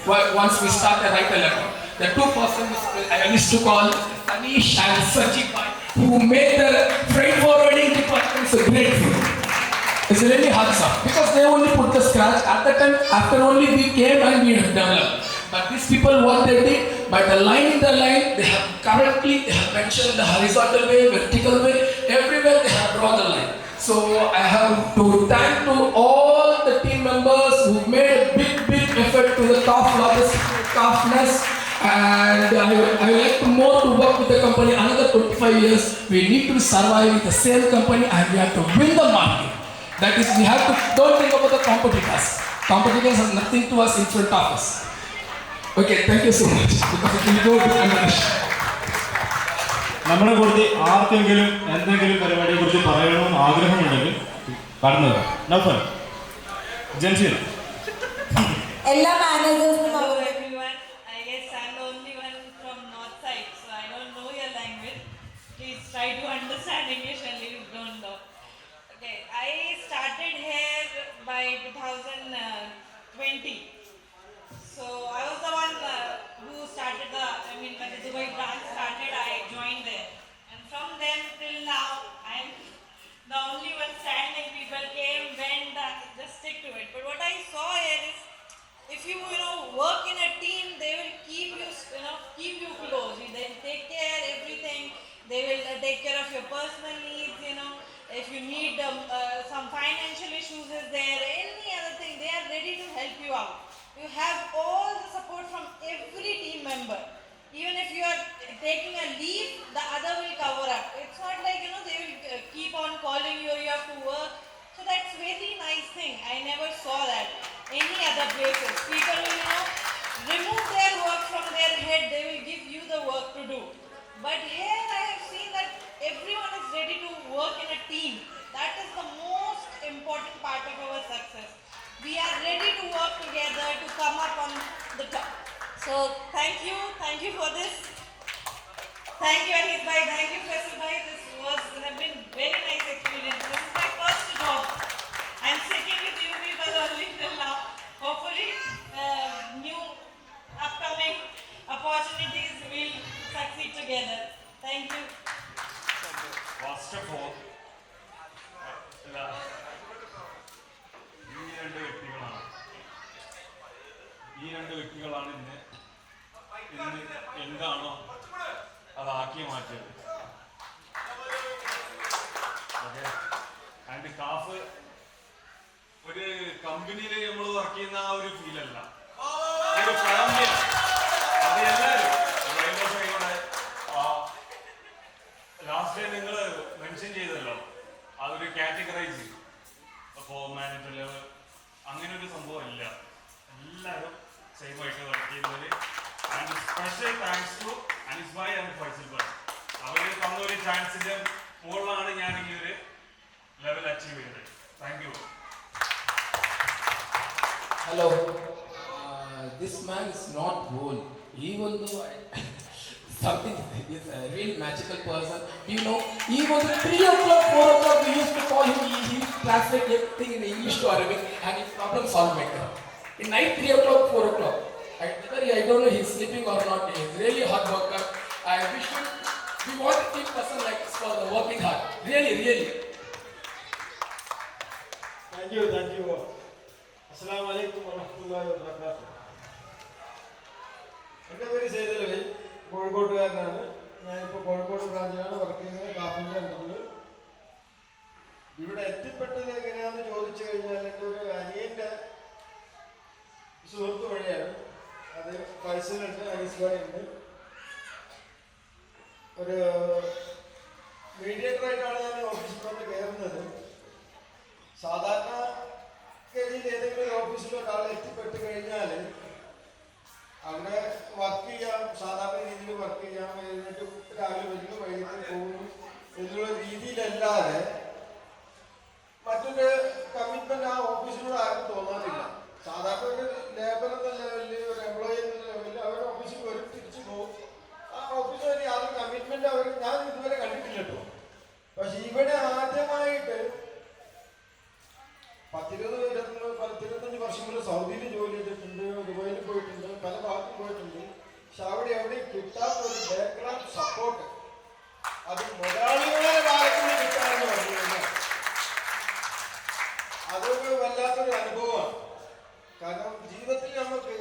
Once we start to write a letter. The 2 persons I used to call Anish and Sajid, who made the freight forwarding department so grateful. It's really hard stuff. Because they only put the scratch. At the time, after only we came and we have developed. But these people, what they did, by the line in the line, they have correctly, they have mentioned the horizontal way, vertical way, everywhere they have drawn the line. So I have to thank to all the team members who made a big effort to the toughness, and I would like to more to work with the company another 25 years. We need to survive with the same company and we have to win the market. That is, we have to, don't think about the competitors. Competitors have nothing to us in front of us. Okay, thank you so much. Because it will go to another. നമ്മളെ കുറിച്ച് ആർക്കെങ്കിലും എന്തെങ്കിലും പരിപാടിയെ കുറിച്ച് പറയണമെന്ന് ആഗ്രഹമുണ്ടെങ്കിൽ പറഞ്ഞത് നൗഫൽ ജൻസീന എല്ലാ മാനേജേഴ്സും Everyone, I guess I'm the only one from north side, so I don't know your language. Please try to understand English and you don't know. Okay, I started here by 2020. So I was the one who started when the Dubai branch started, I joined there. And from then till now, I'm the only one standing. People came, went, just stick to it. But what I saw here is, if you work in a team, they will keep you close. They take care everything. They will take care of your personal needs. If you need some financial issues is there, any other thing, they are ready to help you out. You have all the support from every team member. Even if you are taking a leave, the other will cover up. It's not like they will keep on calling you. You have to work. So that's very nice thing. I never saw that any other places. People will remove their work from their head. They will give you the work to do. But here I have seen that everyone is ready to work in a team. That is the most important part of our success. We are ready to work together to come up on the top. So thank you for this. Thank you Anis bhai, thank you Faisal bhai. This have been very nice experience. This is my first job. I'm sitting with you people only till now. Hopefully new upcoming opportunities will succeed together. Thank you. First of all, ഈ രണ്ട് വ്യക്തികളാണ് ഇന്ന് എന്താണോ അതാക്കി മാറ്റിയത്. Okay, and calf ഒരു കമ്പനിയിൽ നമ്മൾ work ചെയ്യുന്ന ആ ഒരു ഫീലല്ല, ഒരു ഫാമിലി. അത് എല്ലാവരും ലാസ്റ്റ് ടൈം നിങ്ങൾ മെൻഷൻ ചെയ്തല്ലോ, അതൊരു കാറ്റഗറൈസ് അപ്പോൾ മാനേജർ ലെവൽ അങ്ങനെ ഒരു സംഭവം ഇല്ല. എല്ലാവരും സെയിം ആയിട്ട് വർക്ക് ചെയ്യുന്നത്. And special thanks to Anis bhai and Faisal bhai. അവർ തന്ന ഒരു ചാൻസിന്റെ മുകളിലാണ് ഞാൻ ഈ ഒരു ലെവൽ അച്ചീവ് ചെയ്തത്. Thank you. Hello. This man is not old. Even though something is a real magical person. Even at 3 o'clock, 4 o'clock, we used to call him. He translate everything in English to Arabic and his problem solved maker. In night 3 o'clock, 4 o'clock. I don't know he's sleeping or not. He's really a hard worker. I wish we want to keep person like this for the working hard. Really. Thank you. Assalamu alaikum warahmatullahi wabarakatuh. എൻ്റെ പേര് സൈദലവി, കോഴിക്കോട്ടുകാരനാണ്. ഞാനിപ്പോൾ Kozhikode ബ്രാഞ്ചിലാണ് work ചെയ്യുന്നത്, കാപ്പിൻ്റെ അണ്ടറിൽ. ഇവിടെ എത്തിപ്പെട്ടത് എങ്ങനെയാണെന്ന് ചോദിച്ചു കഴിഞ്ഞാൽ അത് ഫൈസലുണ്ട്, അനീസ് ഭായ് ഉണ്ട്. ഒരു മീഡിയേറ്ററായിട്ടാണ് ഞാൻ ഓഫീസിലോട്ട് കയറുന്നത്. സാധാരണ ഗതിയിൽ ഏതെങ്കിലും ഒരു ഓഫീസിൽ ഒരാൾ എത്തിപ്പെട്ട് കഴിഞ്ഞാൽ അവിടെ വർക്ക് ചെയ്യാം, സാധാരണ രീതിയിൽ വർക്ക് ചെയ്യാം, എഴുന്നേറ്റ് രാവിലെ വരുന്നു വൈകിട്ട് പോകുന്നു എന്നുള്ള രീതിയിലല്ലാതെ മറ്റൊരു കമ്മിറ്റ്മെന്റ് ആ ഓഫീസിനോട് ആർക്കും തോന്നാറില്ല. സാധാരണ ഒരു ലേബർ എന്ന ലെവലിൽ, ഒരു എംപ്ലോയി എന്ന ലെവലിൽ അവർ ഓഫീസിൽ വരും, തിരിച്ചു പോകും. ആ ഓഫീസിൽ ഒരു യാതൊരു കമ്മിറ്റ്മെന്റ് അവർ ഞാൻ ഇതുവരെ കണ്ടിട്ടില്ല കേട്ടോ. പക്ഷെ ഇവിടെ ആദ്യമായിട്ട് 10-25 വർഷം മുതൽ സൗദിയിൽ ജോലി ചെയ്തിട്ടുണ്ട്, ദുബായിൽ പോയിട്ടുണ്ട്, പല ഭാഗത്തും പോയിട്ടുണ്ട്. പക്ഷെ അവിടെ എവിടെയും കിട്ടാത്ത ഒരു ബാക്ക്ഗ്രൗണ്ട് സപ്പോർട്ട് അത് മുതലാളികളുടെ ഭാഗത്ത് നിന്ന് കിട്ടാമെന്ന് പറഞ്ഞു കഴിഞ്ഞാൽ അതൊരു വല്ലാത്തൊരു അനുഭവമാണ്. കാരണം ജീവിതത്തിൽ നമുക്ക്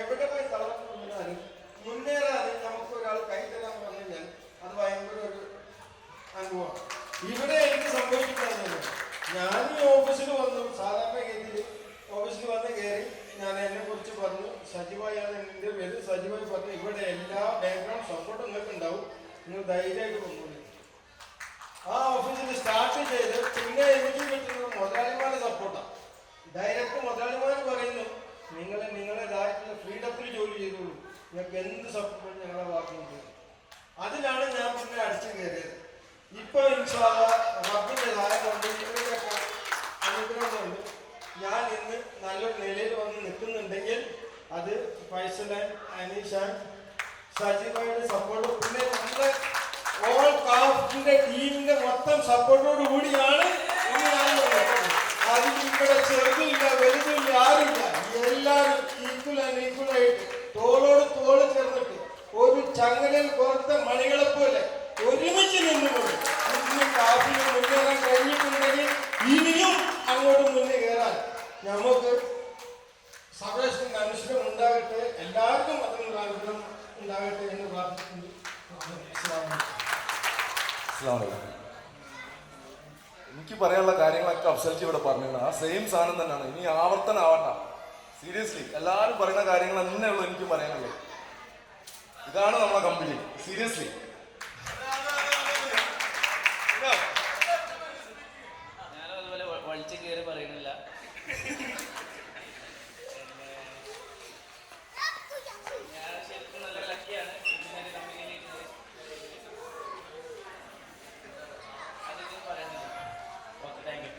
എവിടെ പോയി തളർന്നു വീണാലും മുന്നേറാനും നമുക്ക് ഒരാൾ കൈ തരാൻ പറഞ്ഞു കഴിഞ്ഞാൽ അത് ഭയങ്കര ഒരു അനുഭവമാണ്. ഇവിടെ എനിക്ക് സംഭവിച്ചിട്ടുള്ളത്, ഞാൻ ഈ ഓഫീസിൽ വന്നു, സാധാരണ ഗതിയിൽ ഓഫീസിൽ വന്ന് കയറി ഞാൻ എന്നെ കുറിച്ച് പറഞ്ഞു, സജീവായാണ് എൻ്റെ പേര്. സജീവായി പറഞ്ഞു ഇവിടെ എല്ലാ ബാക്ക്ഗ്രൗണ്ട് സപ്പോർട്ടും നിങ്ങൾക്ക് ഉണ്ടാവും, നിങ്ങൾ ധൈര്യമായിട്ട് കൊണ്ടുപോയി. ആ ഓഫീസിൽ സ്റ്റാർട്ട് ചെയ്ത് പിന്നെ എനിക്ക് കിട്ടുന്നത് മുതലാളിമാരുടെ സപ്പോർട്ടാണ്. ഡയറക്റ്റ് മുതലാളിമാർ പറയുന്നു നിങ്ങൾ നിങ്ങളുടേതായിട്ടുള്ള ഫ്രീഡത്തിൽ ജോലി ചെയ്തോളൂ, നിങ്ങൾക്ക് എന്ത് സപ്പോർട്ടും ഞങ്ങളെ ഭാഗത്തുണ്ട്. അതിലാണ് ഞാൻ പിന്നെ അടിച്ചു കയറിയത്. ഇപ്പൊ റബ്ബിന്റെ സഹായം കൊണ്ട് ഇവരുടെയൊക്കെ അനുഗ്രഹം കൊണ്ട് ഞാൻ ഇന്ന് നല്ലൊരു നിലയിൽ വന്ന് നിൽക്കുന്നുണ്ടെങ്കിൽ അത് ഫൈസൽ ആൻഡ് അനീഷ് ആൻഡ് സജീവയുടെ സപ്പോർട്ട്, പിന്നെ നമ്മുടെ ഓൾ കാഫിന്റെ ടീമിന്റെ മൊത്തം സപ്പോർട്ടോട് കൂടിയാണ് ഇന്ന് ഞാൻ അതിൽ ഇവിടെ ചെറുതില്ല വലുതില്ല ആരുമില്ല, എല്ലാവരും ഈക്വലായിട്ട് തോളോട് തോള് ചേർന്നിട്ട് ഒരു ചങ്ങലയിൽ കോർത്ത മണികളെ പോലെ ഒരുമിച്ച് നിന്നുകൊണ്ട് ഇന്ന് കാഫിന് മുന്നേറാൻ കഴിഞ്ഞിട്ടുണ്ടെങ്കിൽ ഇനിയും അങ്ങോട്ട് മുന്നേ കയറാൻ നമുക്ക് സർവേശ്വരന്റെ അനുഷ്ഠം ഉണ്ടാകട്ടെ, എല്ലാവർക്കും അതിനുള്ള അനുഗ്രഹം ഉണ്ടാകട്ടെ എന്ന് പ്രാർത്ഥിക്കുന്നു. എനിക്ക് പറയാനുള്ള കാര്യങ്ങളൊക്കെ അഫ്സൽജി ഇവിടെ പറഞ്ഞിട്ടുണ്ട്. ആ സെയിം സാധനം തന്നെയാണ്, ഇനി ആവർത്തനാവണ്ട. സീരിയസ്ലി എല്ലാവരും പറയുന്ന കാര്യങ്ങൾ തന്നെയുള്ളൂ എനിക്ക് പറയാനുള്ളത്. ഇതാണ് നമ്മളെ കമ്പനി. സീരിയസ്ലി ഞാനതുപോലെ വലിച്ചു കയറി പറയുന്നില്ല. ഞാൻ ശരിക്കും നല്ല ലക്കിയാണ് ഇങ്ങനെ കമ്പനിയിലേക്ക് അതൊന്നും പറയുന്നില്ല. Okay, thank you.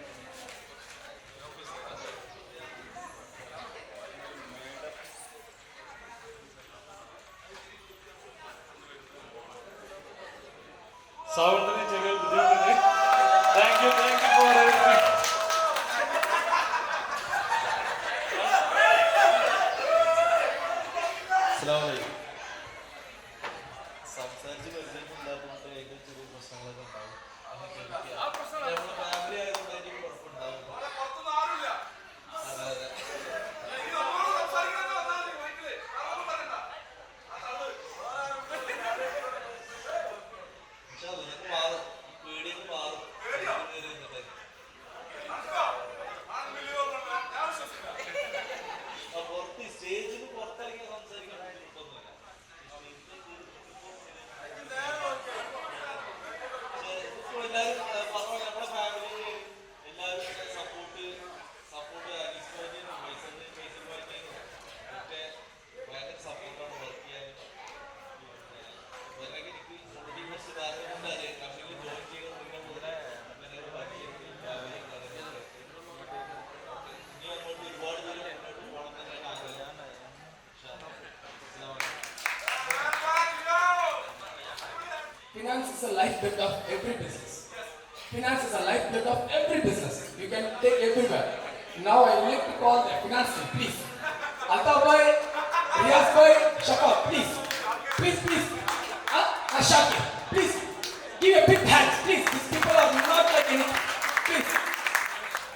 സൗണ്ടിന് ചെറിയ ബുദ്ധിമുട്ടുണ്ട്. Thank you for everything. സംസാരിച്ച് പരിചയമില്ലാത്തതുകൊണ്ട് ഏറ്റവും ചെറിയ പ്രശ്നങ്ങളൊക്കെ ഉണ്ടാവും. നമ്മുടെ ഫാമിലി ആയതുകൊണ്ട് എനിക്ക് കുഴപ്പമുണ്ടാവില്ല. അതെ അതെ മാറും, പേടിയൊക്കെ മാറും. പുറത്ത് സ്റ്റേജിന് പുറത്തിറങ്ങി സംസാരിക്കാൻ കുഴപ്പമൊന്നുമില്ല. ഇപ്പോൾ എല്ലാവരും പറഞ്ഞ നമ്മുടെ ഫാമിലിയിൽ എല്ലാവരും സപ്പോർട്ട് അനീസ്ബാജിനും ഫൈസൽബാജിനും ഒക്കെ ഭയങ്കര സപ്പോർട്ടാണ് വർക്ക് ചെയ്യാൻ. എനിക്ക് മോട്ടിവേഷൻ കാരണം അറിയാം, കമ്പനിയിൽ ജോയിൻ ചെയ്യുന്ന മുതലേ അങ്ങനെ വർക്ക് ചെയ്യുന്നില്ല. ഇനി അങ്ങോട്ട് ഒരുപാട് ദൂരം എന്നോട്ട് പോകണം തന്നെയാണ് ആഗ്രഹം. Finance is a lifeblood of every business. Finance is a lifeblood of every business. You can take everywhere. Now I would like to call the finance team, please. Altaf bhai, Riyaz bhai, Shafaq, please. Please. Shakir, please. Give a big hand, please. These people are not like any. Please.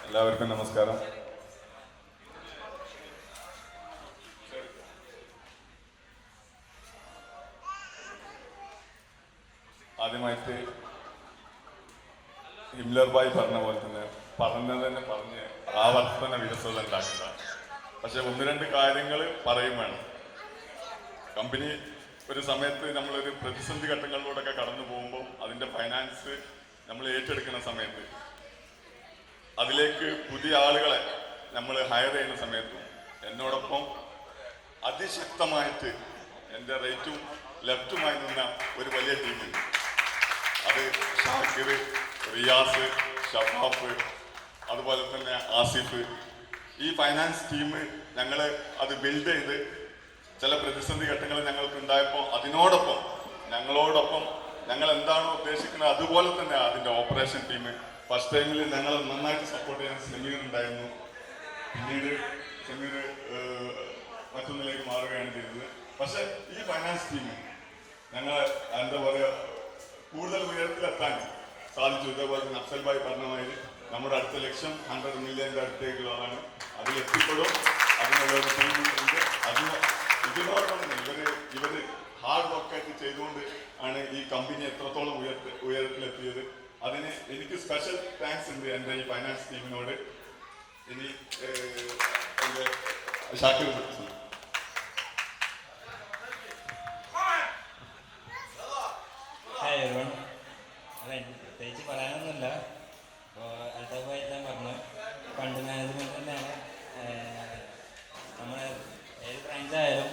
എല്ലാവർക്കും നമസ്കാരം. ആദ്യമായിട്ട് Himmler bhai പറഞ്ഞ പോലെ തന്നെ പറഞ്ഞ് ആവർത്തന വികസനം ഉണ്ടാക്കുക. പക്ഷെ ഒന്ന് രണ്ട് കാര്യങ്ങൾ പറയും വേണം. കമ്പനി ഒരു സമയത്ത് നമ്മളൊരു പ്രതിസന്ധി ഘട്ടങ്ങളിലൂടെയൊക്കെ കടന്നു പോകുമ്പോൾ അതിൻ്റെ ഫൈനാൻസ് നമ്മൾ ഏറ്റെടുക്കുന്ന സമയത്ത് അതിലേക്ക് പുതിയ ആളുകളെ നമ്മൾ ഹയർ ചെയ്യുന്ന സമയത്തും എന്നോടൊപ്പം അതിശക്തമായിട്ട് എൻ്റെ റൈറ്റും ലെഫ്റ്റുമായി നിന്ന ഒരു വലിയ ടീമുണ്ട്. അത് ഷാക്കിർ, റിയാസ്, ഷഫാഫ്, അതുപോലെ തന്നെ ആസിഫ്. ഈ ഫൈനാൻസ് ടീം ഞങ്ങൾ അത് ബിൽഡ് ചെയ്ത് ചില പ്രതിസന്ധി ഘട്ടങ്ങൾ ഞങ്ങൾക്ക് ഉണ്ടായപ്പോൾ അതിനോടൊപ്പം ഞങ്ങളോടൊപ്പം ഞങ്ങൾ എന്താണോ ഉദ്ദേശിക്കുന്നത് അതുപോലെ തന്നെ അതിൻ്റെ ഓപ്പറേഷൻ ടീം ഫസ്റ്റ് ടൈമിൽ ഞങ്ങൾ നന്നായിട്ട് സപ്പോർട്ട് ചെയ്യാൻ സെമീർ ഉണ്ടായിരുന്നു. പിന്നീട് സെമീർ മറ്റൊന്നിലേക്ക് മാറുകയാണ് ചെയ്തത്. പക്ഷെ ഈ ഫൈനാൻസ് ടീം ഞങ്ങൾ എന്താ പറയുക കൂടുതൽ ഉയരത്തിലെത്താൻ സാധിച്ചു. ഇതേപോലെ തന്നെ അഫ്സൽ ഭായി പറഞ്ഞ മാതിരി നമ്മുടെ അടുത്ത ലക്ഷ്യം 100 മില്യൻ്റെ അടുത്തേക്കുള്ളതാണ്. അതിലെത്തിപ്പെടും. അതിനുള്ള ഒരു ടീമുണ്ട്. ഇതിനോടൊപ്പം തന്നെ ഇവർ ഹാർഡ് വർക്കായിട്ട് ചെയ്തുകൊണ്ട് ആണ് ഈ കമ്പനി എത്രത്തോളം ഉയരത്തിലെത്തിയത്. അതിന് എനിക്ക് സ്പെഷ്യൽ താങ്ക്സ് ഉണ്ട് എൻ്റെ ഈ ഫൈനാൻസ് ടീമിനോട്. ഇനി എൻ്റെ ഷാക്കിർ പ്രത്യേകിച്ച് പറയാനൊന്നുമില്ല. അപ്പോൾ അൽത്താഫായിട്ടാൻ പറഞ്ഞു ഫണ്ട് മാനേജ്മെൻറ്റ് തന്നെയാണ് നമ്മൾ ഏത് ബ്രാഞ്ചായാലും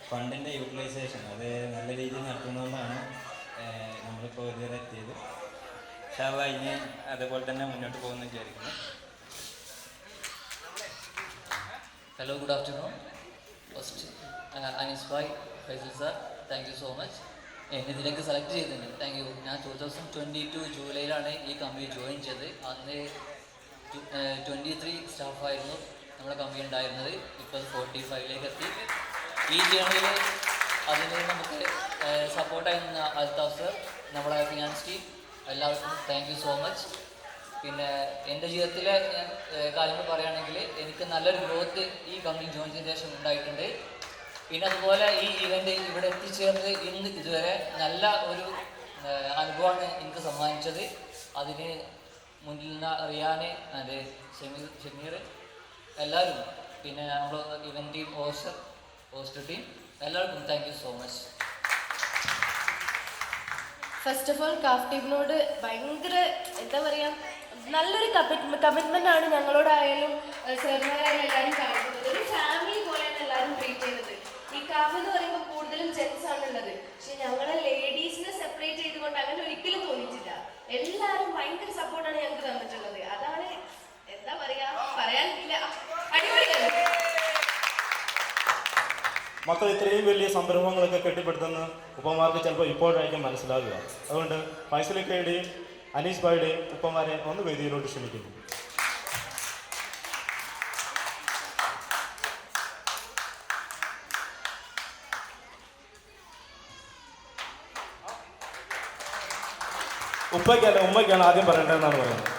ഫണ്ടിൻ്റെ യൂട്ടിലൈസേഷൻ അത് നല്ല രീതിയിൽ നടത്തുന്നതുകൊണ്ടാണ് നമ്മളിപ്പോൾ ഇതുവരെ എത്തിയത്. പക്ഷേ അത് ഇനി അതേപോലെ തന്നെ മുന്നോട്ട് പോകുമെന്ന് വിചാരിക്കുന്നു. Hello, good afternoon. First, Anis Bhai, Faisal sir, thank you so much. എന്നെ ഇതിലേക്ക് സെലക്ട് ചെയ്തിട്ടുണ്ട്. Thank you. ഞാൻ 2022 ജൂലൈയിലാണ് ഈ കമ്പനി ജോയിൻ ചെയ്തത്. അന്ന് 23 സ്റ്റാഫായിരുന്നു നമ്മുടെ കമ്പനി ഉണ്ടായിരുന്നത്. ഇപ്പോൾ 45ലേക്ക് എത്തി. ഈ ജേണിയിൽ അതിന് നമുക്ക് സപ്പോർട്ടായി നിന്ന അൽത്താഫ് സർ, നമ്മുടെ ഫിനാൻസ് ടീം, എല്ലാവർക്കും താങ്ക് യു സോ മച്ച്. പിന്നെ എൻ്റെ ജീവിതത്തിലെ കാര്യങ്ങൾ പറയുകയാണെങ്കിൽ എനിക്ക് നല്ലൊരു ഗ്രോത്ത് ഈ കമ്പനി ജോയിൻ ചെയ്ത ശേഷം ഉണ്ടായിട്ടുണ്ട്. പിന്നെ അതുപോലെ ഈ ഇവൻ്റ് ഇവിടെ എത്തിച്ചേർന്നത് ഇന്ന് ഇതുവരെ നല്ല ഒരു അനുഭവമാണ് എനിക്ക് സമ്മാനിച്ചത്. അതിന് മുന്നിൽ നിന്ന് റിയാന് അത് ഷമീർ എല്ലാവരും പിന്നെ നമ്മൾ ഇവൻ്റ് ടീം ഹോസ്റ്റർ ടീം എല്ലാവർക്കും thank you so much. First of all കാഫ് ടീമിനോട് ഭയങ്കര എന്താ പറയുക നല്ലൊരു കമ്മിറ്റ്മെൻ്റ് ആണ് ഞങ്ങളോടായാലും സാറിനോടായാലും എല്ലാവരും കാണിക്കുന്നത്. ഒരു ഫാമിലി പോലെയാണ് എല്ലാവരും ട്രീറ്റ് ചെയ്യുന്നത്. ഈ കാഫ് എന്ന് പറയുമ്പോൾ കൂടുതലും ജെൻസ് ആണുള്ളത്. പക്ഷെ ഞങ്ങളെ ലേഡീസിനെ സെപ്പറേറ്റ് ചെയ്തുകൊണ്ട് അങ്ങനെ ഒരിക്കലും തോന്നിയിട്ടില്ല. എല്ലാവരും ഭയങ്കര സപ്പോർട്ടാണ് ഞങ്ങൾക്ക് തന്നിട്ടുള്ളത്. അതാണ് എന്താ പറയുക പറയാനില്ല. അടിപൊളിയാണ്. മക്കൾ ഇത്രയും വലിയ സംരംഭങ്ങളൊക്കെ കെട്ടിപ്പടുത്തുന്ന ഉപ്പമാർക്ക് ചിലപ്പോൾ ഇപ്പോഴായിരിക്കും മനസ്സിലാകുക. അതുകൊണ്ട് ഫൈസലിക്കയുടെയും അനീസ് ഭായിയുടെയും ഉപ്പമാരെ ഒന്ന് വേദിയിലോട്ട് ക്ഷണിക്കുന്നു. ഉമ്മയ്ക്കാണ് ആദ്യം പറയേണ്ടതെന്നാണ് പറയുന്നത്.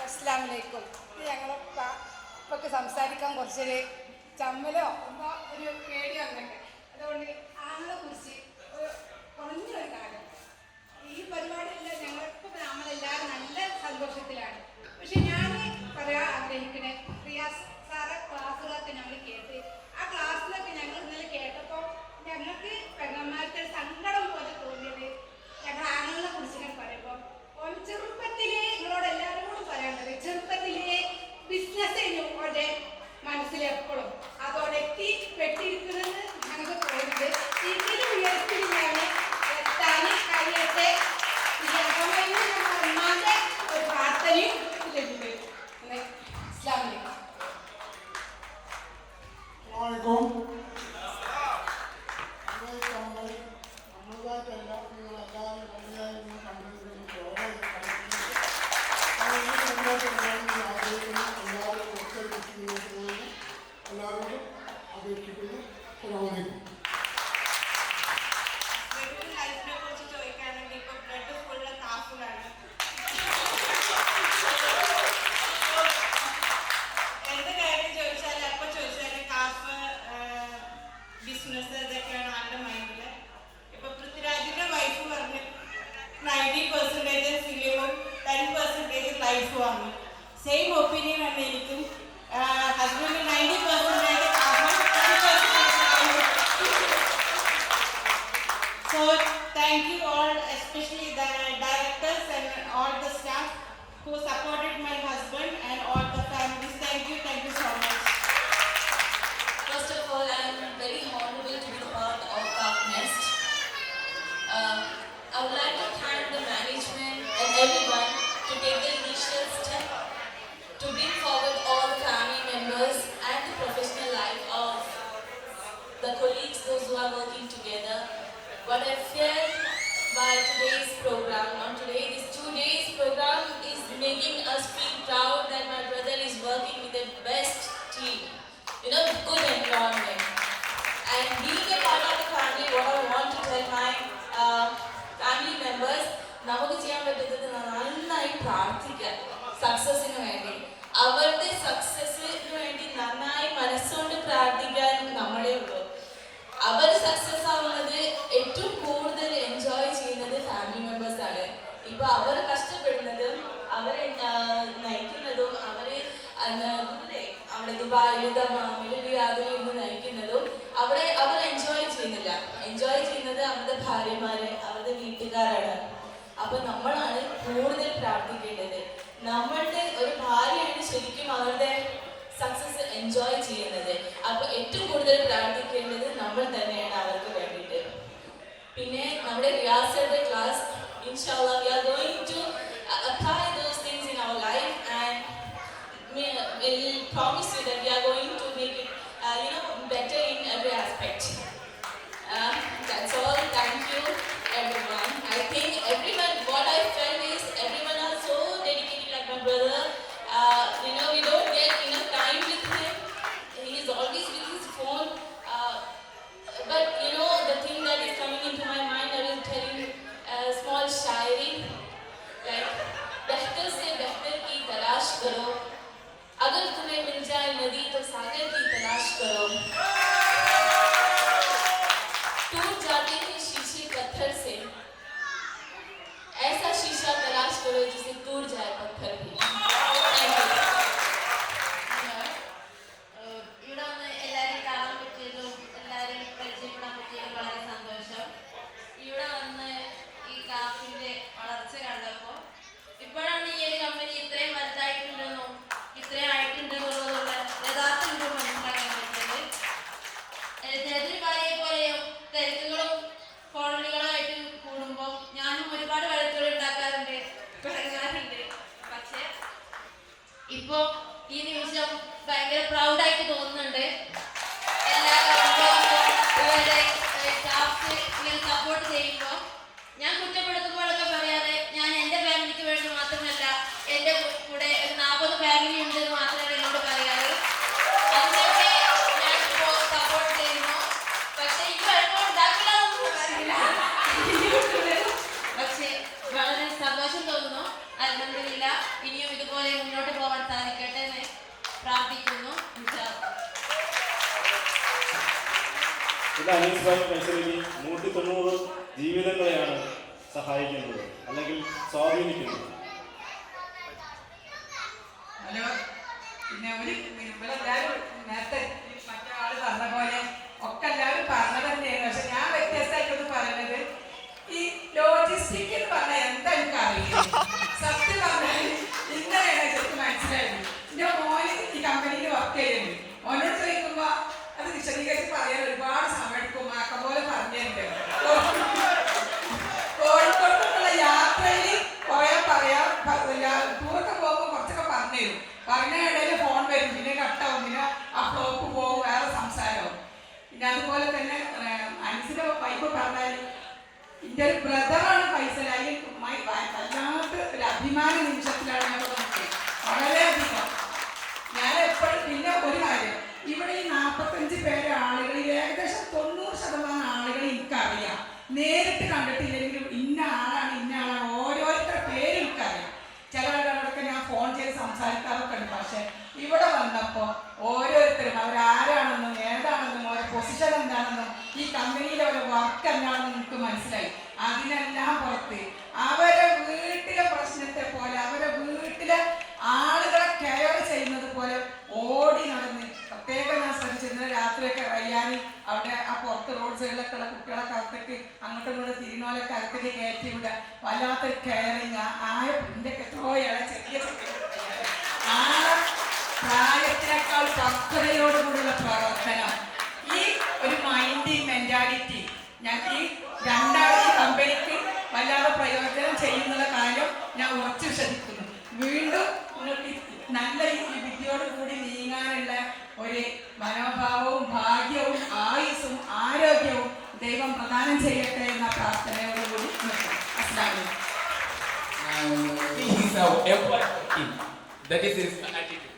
അസ്സലാമു അലൈക്കും. ഞങ്ങളിപ്പോൾ സംസാരിക്കാൻ കുറച്ചൊരു ചമ്മലോ എന്തോ ഒരു പേടി വന്നിട്ട് അതുകൊണ്ട് ആളെ കുറിച്ച് കുറഞ്ഞൊരു കാര്യം ഈ പരിപാടിയെല്ലാം ഞങ്ങളിപ്പോൾ നമ്മളെല്ലാവരും നല്ല സന്തോഷത്തിലാണ്. പക്ഷെ ഞാൻ പറയാൻ ആഗ്രഹിക്കണേ റിയാസ് സാറെ ക്ലാസ്സുകളൊക്കെ ഞങ്ങൾ കേട്ട് ആ ക്ലാസ്സിലൊക്കെ ഞങ്ങൾ ഇന്നലെ കേട്ടപ്പോൾ ഞങ്ങൾക്ക് പെണ്ണന്മാർക്ക് സങ്കടം പോലെ തോന്നിയത് ഞങ്ങൾ ആണുങ്ങളെ കുറിച്ച് ഞാൻ പറയുമ്പോൾ ചെറുപ്പത്തിലേ നിങ്ങളോട് എല്ലാവരോടും പറയാനുള്ളത് ചെറുപ്പത്തിലേ ബിസിനസ് ഓടെ മനസ്സിലെപ്പോഴും അതോടെ എത്തിപ്പെട്ടിരിക്കുന്നത് ഞങ്ങൾക്ക് തോന്നുന്നത് ഇതിലും ഉയർത്തിയാണ് എത്താൻ കഴിയട്ടെ. അമ്മമാരുടെ ഒരു പ്രാർത്ഥനയും ഇതിലുണ്ട്. അസ്സലാമു അലൈക്കും. എല്ലാവരോടും അപേക്ഷിക്കുന്നു. ലൈഫിനെ കുറിച്ച് ചോദിക്കുകയാണെങ്കിൽ ഇപ്പൊ ബ്ലഡ് ഫുള്ള് കാഫിലാണ്. എന്ത് കാര്യം ചോദിച്ചാലും എപ്പോൾ ചോദിച്ചാലും കാഫ് ബിസിനസ് ഇതൊക്കെയാണ് ആളുടെ മൈൻഡില്. ഇപ്പൊ പൃഥ്വിരാജിന്റെ വൈഫ് പറഞ്ഞ് 90% ഫിലിമും 10% ലൈഫുമാണ്. സെയിം ഒപ്പീനിയൻ ആണ് എനിക്കും. Husband 90% കാഫും 10% especially the directors and all the staff who supported my husband and all the families. Thank you so much. First of all, I am very honorable to be a part of CAF Nest. I would like to thank the management and everyone to take the initial step to bring forward all the family members and the professional life of the colleagues, those who are working together. What I feel by today's program, this 2 days program is making us feel proud that my brother is working with the best team, good environment. And being a part of the family, what I want to tell my family members, നമുക്ക് ചെയ്യാൻ പറ്റുന്നത് നന്നായി പ്രാർത്ഥിക്കാൻ സക്സസിന് വേണ്ടി, അവരുടെ സക്സസിന് വേണ്ടി നന്നായി മനസ്സുകൊണ്ട് പ്രാർത്ഥിക്കാൻ നമ്മളേ ഉള്ളൂ. അവർ സക്സസ് ആവുന്നത് ഏറ്റവും കൂടുതൽ എൻജോയ് ചെയ്യുന്നത് ഫാമിലി മെമ്പേഴ്സ് ആണ്. ഇപ്പൊ അവർ കഷ്ടപ്പെടുന്നതും അവരെ നയിക്കുന്നതും അവിടെ ദുബായിൽ യാതൊരു നയിക്കുന്നതും അവർ എൻജോയ് ചെയ്യുന്നില്ല. എൻജോയ് ചെയ്യുന്നത് അവരുടെ ഭാര്യമാര്, അവരുടെ വീട്ടുകാരാണ്. അപ്പൊ നമ്മളാണ് കൂടുതൽ പ്രാർത്ഥിക്കേണ്ടത്. നമ്മളുടെ ഒരു ഭാര്യയാണ് ശരിക്കും അവരുടെ സക്സസ് എൻജോയ് ചെയ്യുന്നത്. അപ്പൊ ഏറ്റവും കൂടുതൽ പ്രാർത്ഥിക്കേണ്ടത് നമ്മൾ തന്നെയാണ് അവർക്ക് വേണ്ടിയിട്ട്. പിന്നെ നമ്മുടെ റിയാസയുടെ class, inshallah we are going to apply those things in our life and we'll promise you that we are going to make it better in every aspect. That's all. Thank you everyone. I think everyone, what I felt is everyone are so dedicated like my brother. We don't get enough time with him. He is always with his phone. But the thing that is coming into my mind, I will tell you a small Shayari, like बेहतर से बेहतर की तलाश करो, अगर तुम्हें मिल जाए नदी तो सागर की तलाश करो, टूट जाते हैं शीशे पत्थर से, ऐसा शीशा तलाश करो जिसे टूट जाए पत्थर भी. ഇവിടെ വന്ന് എല്ലാവരെയും കാണാൻ പറ്റിയതും എല്ലാവരെയും പരിചയപ്പെടാൻ പറ്റിയതും വളരെ സന്തോഷം. ഇവിടെ വന്ന് ഈ കാഫിന്റെ വളർച്ച കണ്ടപ്പോൾ ഇപ്പോഴാണ് ഈ ഒരു കമ്പനി ഇത്രയും വലുതായിട്ടുണ്ടെന്നും ഇത്രയും ആയിട്ടുണ്ടെന്നുള്ളതുള്ള യഥാർത്ഥ രൂപം മനസ്സിലാക്കാൻ പറ്റിയത്. ജയതിരിമാരെ പോലെയും തിരക്കുകളും ഫോണുകളായിട്ട് കൂടുമ്പോൾ ഞാനും ഒരുപാട് വഴക്കുകൾ ഉണ്ടാക്കാറുണ്ട്, പിണങ്ങാറുണ്ട്. പക്ഷെ ഇപ്പോ ഈ നിമിഷം ഭയങ്കര പ്രൗഡായിട്ട് തോന്നുന്നുണ്ട്. എല്ലാ ഇവരുടെ സ്റ്റാഫ് ഇങ്ങനെ സപ്പോർട്ട് ചെയ്യുമ്പോൾ ഞാൻ കുറ്റപ്പെടുത്തുമ്പോഴൊക്കെ പറയാതെ ഞാൻ എൻ്റെ ഫാമിലിക്ക് വേണ്ടി മാത്രമല്ല എൻ്റെ കൂടെ ഒരു 40 ഫാമിലി ഉണ്ടെന്ന് മാത്രമേ എന്നോട് പറയാറ്. അതിനൊക്കെ ഞാൻ ഇപ്പോൾ സപ്പോർട്ട് ചെയ്യുന്നു. പക്ഷെ ഈ വഴക്കം ഉണ്ടാക്കില്ലാന്നൊന്നും അറിയില്ല. പക്ഷെ വളരെ സന്തോഷം തോന്നുന്നു. അൽഹംദുലില്ലാ, ഇനിയും ഇതുപോലെ മുന്നോട്ട് പോകാൻ സാധിക്കട്ടെ എന്ന് പ്രാർത്ഥിക്കുന്നു. ഇത് അനീസ് ഭായ് ഫൈസലിനി 190 ജീവിതങ്ങളെയാണ് സഹായിക്കുന്നത് അല്ലെങ്കിൽ സ്വാധീനിക്കുന്നത്. ഹലോ, പിന്നെ ഇവരെല്ലാവരും നേരത്തെ മറ്റൊരാൾ പറഞ്ഞ പോലെ ഒക്കെ എല്ലാവരും പറഞ്ഞത് തന്നെയാണ്. പക്ഷെ ഞാൻ വ്യത്യസ്തമായിട്ടൊന്ന് പറയുന്നത്, ഈ ലോജിസ്റ്റിക് എന്ന് പറഞ്ഞാൽ എന്താ എനിക്കറിയില്ല. സത്യം പറഞ്ഞാൽ ഇന്നലെയാണ് ശരിക്കും മനസ്സിലായത്. എൻ്റെ മോന് ഈ കമ്പനിയിൽ വർക്ക് ചെയ്യുന്നുണ്ട്. മോനോട് ചോദിക്കുമ്പോൾ അത് വിശദീകരിച്ച് പറയാൻ ഒരുപാട് സമയം എടുക്കും. ആക്കം പോലെ പറഞ്ഞിട്ടുണ്ട്. കോഴിക്കോട്ടുള്ള യാത്രയിൽ കുറെ പറയാം, ടൂറൊക്കെ പോകുമ്പോൾ കുറച്ചൊക്കെ പറഞ്ഞു തരും. പറഞ്ഞ ഇടയിൽ ഫോൺ വരും, പിന്നെ കട്ടാവും, പിന്നെ ആ ഫ്ലോപ്പ് പോകും, വേറെ സംസാരവും. പിന്നെ അതുപോലെ തന്നെ അനസിന്റെ വൈഫ് പറഞ്ഞാൽ എൻ്റെ ഒരു ബ്രദറാണ് ഫൈസൽ. അതിൽ വല്ലാത്ത ഒരു അഭിമാന നിമിഷത്തിലാണ് ഞാൻ നോക്കിയത്, വളരെയധികം. ഞാൻ എപ്പോഴും പിന്നെ ഒരു കാര്യം, ഇവിടെ ഈ 45 പേര് ആളുകളിൽ ഏകദേശം 90% ആളുകൾ എനിക്കറിയാം. നേരിട്ട് കണ്ടിട്ടില്ലെങ്കിലും ഇന്ന ആളാണ് ഓരോരുത്തരുടെ പേര് എനിക്കറിയാം. ചില ആളുകളൊക്കെ ഞാൻ ഫോൺ ചെയ്ത് സംസാരിക്കാറൊക്കെ ഉണ്ട്. പക്ഷെ ഇവിടെ വന്നപ്പോൾ ഓരോരുത്തരും അവരാരാണെന്നും ഏതാണെന്നും ഓരോ പൊസിഷൻ എന്താണെന്നും ഈ കമ്പനിയിലെ ഓരോ വർക്ക് എന്താണെന്നും എനിക്ക് മനസ്സിലായി. അതിനെല്ലാം പുറത്ത് അവരെ വീട്ടിലെ പ്രശ്നത്തെ പോലെ, അവരെ വീട്ടിലെ ആളുകളെ കെയർ ചെയ്യുന്നത് പോലെ ഓടി നടന്ന്, പ്രത്യേകം ഞാൻ ശ്രദ്ധിച്ചിരുന്നത് രാത്രിയൊക്കെ വയ്യാൻ അവിടെ ആ പുറത്ത് റോഡ് സൈഡിലൊക്കെ ഉള്ള കുട്ടികളെ കാലത്തേക്ക് അങ്ങോട്ടും ഇങ്ങോട്ട് തിരിഞ്ഞോലൊക്കെ തുടക്കത്തിൽ കയറ്റി വിടുക, വല്ലാത്തൊരു കെയറിങ് എൻ്റെ എത്രയോ ചെറിയ ആ പ്രായത്തിനേക്കാൾ പക്വതയോടുകൂടിയുള്ള പ്രവർത്തനം, ഈ ഒരു മൈൻഡ് മെന്റാലിറ്റി ഞാൻ ഈ രണ്ടാമത് കമ്പനിക്ക് വല്ലാതെ പ്രയോജനം ചെയ്യുന്നുള്ള കാര്യം ഞാൻ ഉറച്ചു വിശ്വസിക്കുന്നു. വീണ്ടും നിങ്ങൾക്ക് നല്ല ഈ വിദ്യയോട് കൂടി നീങ്ങാനുള്ള ഒരു മനോഭാവവും ഭാഗ്യവും ആയുസ്സും ആരോഗ്യവും ദൈവം പ്രദാനം ചെയ്യട്ടെ എന്ന പ്രാർത്ഥനയോടുകൂടി നിർത്തുന്നു. അസ്സലാമു അലൈക്കും. That is his attitude.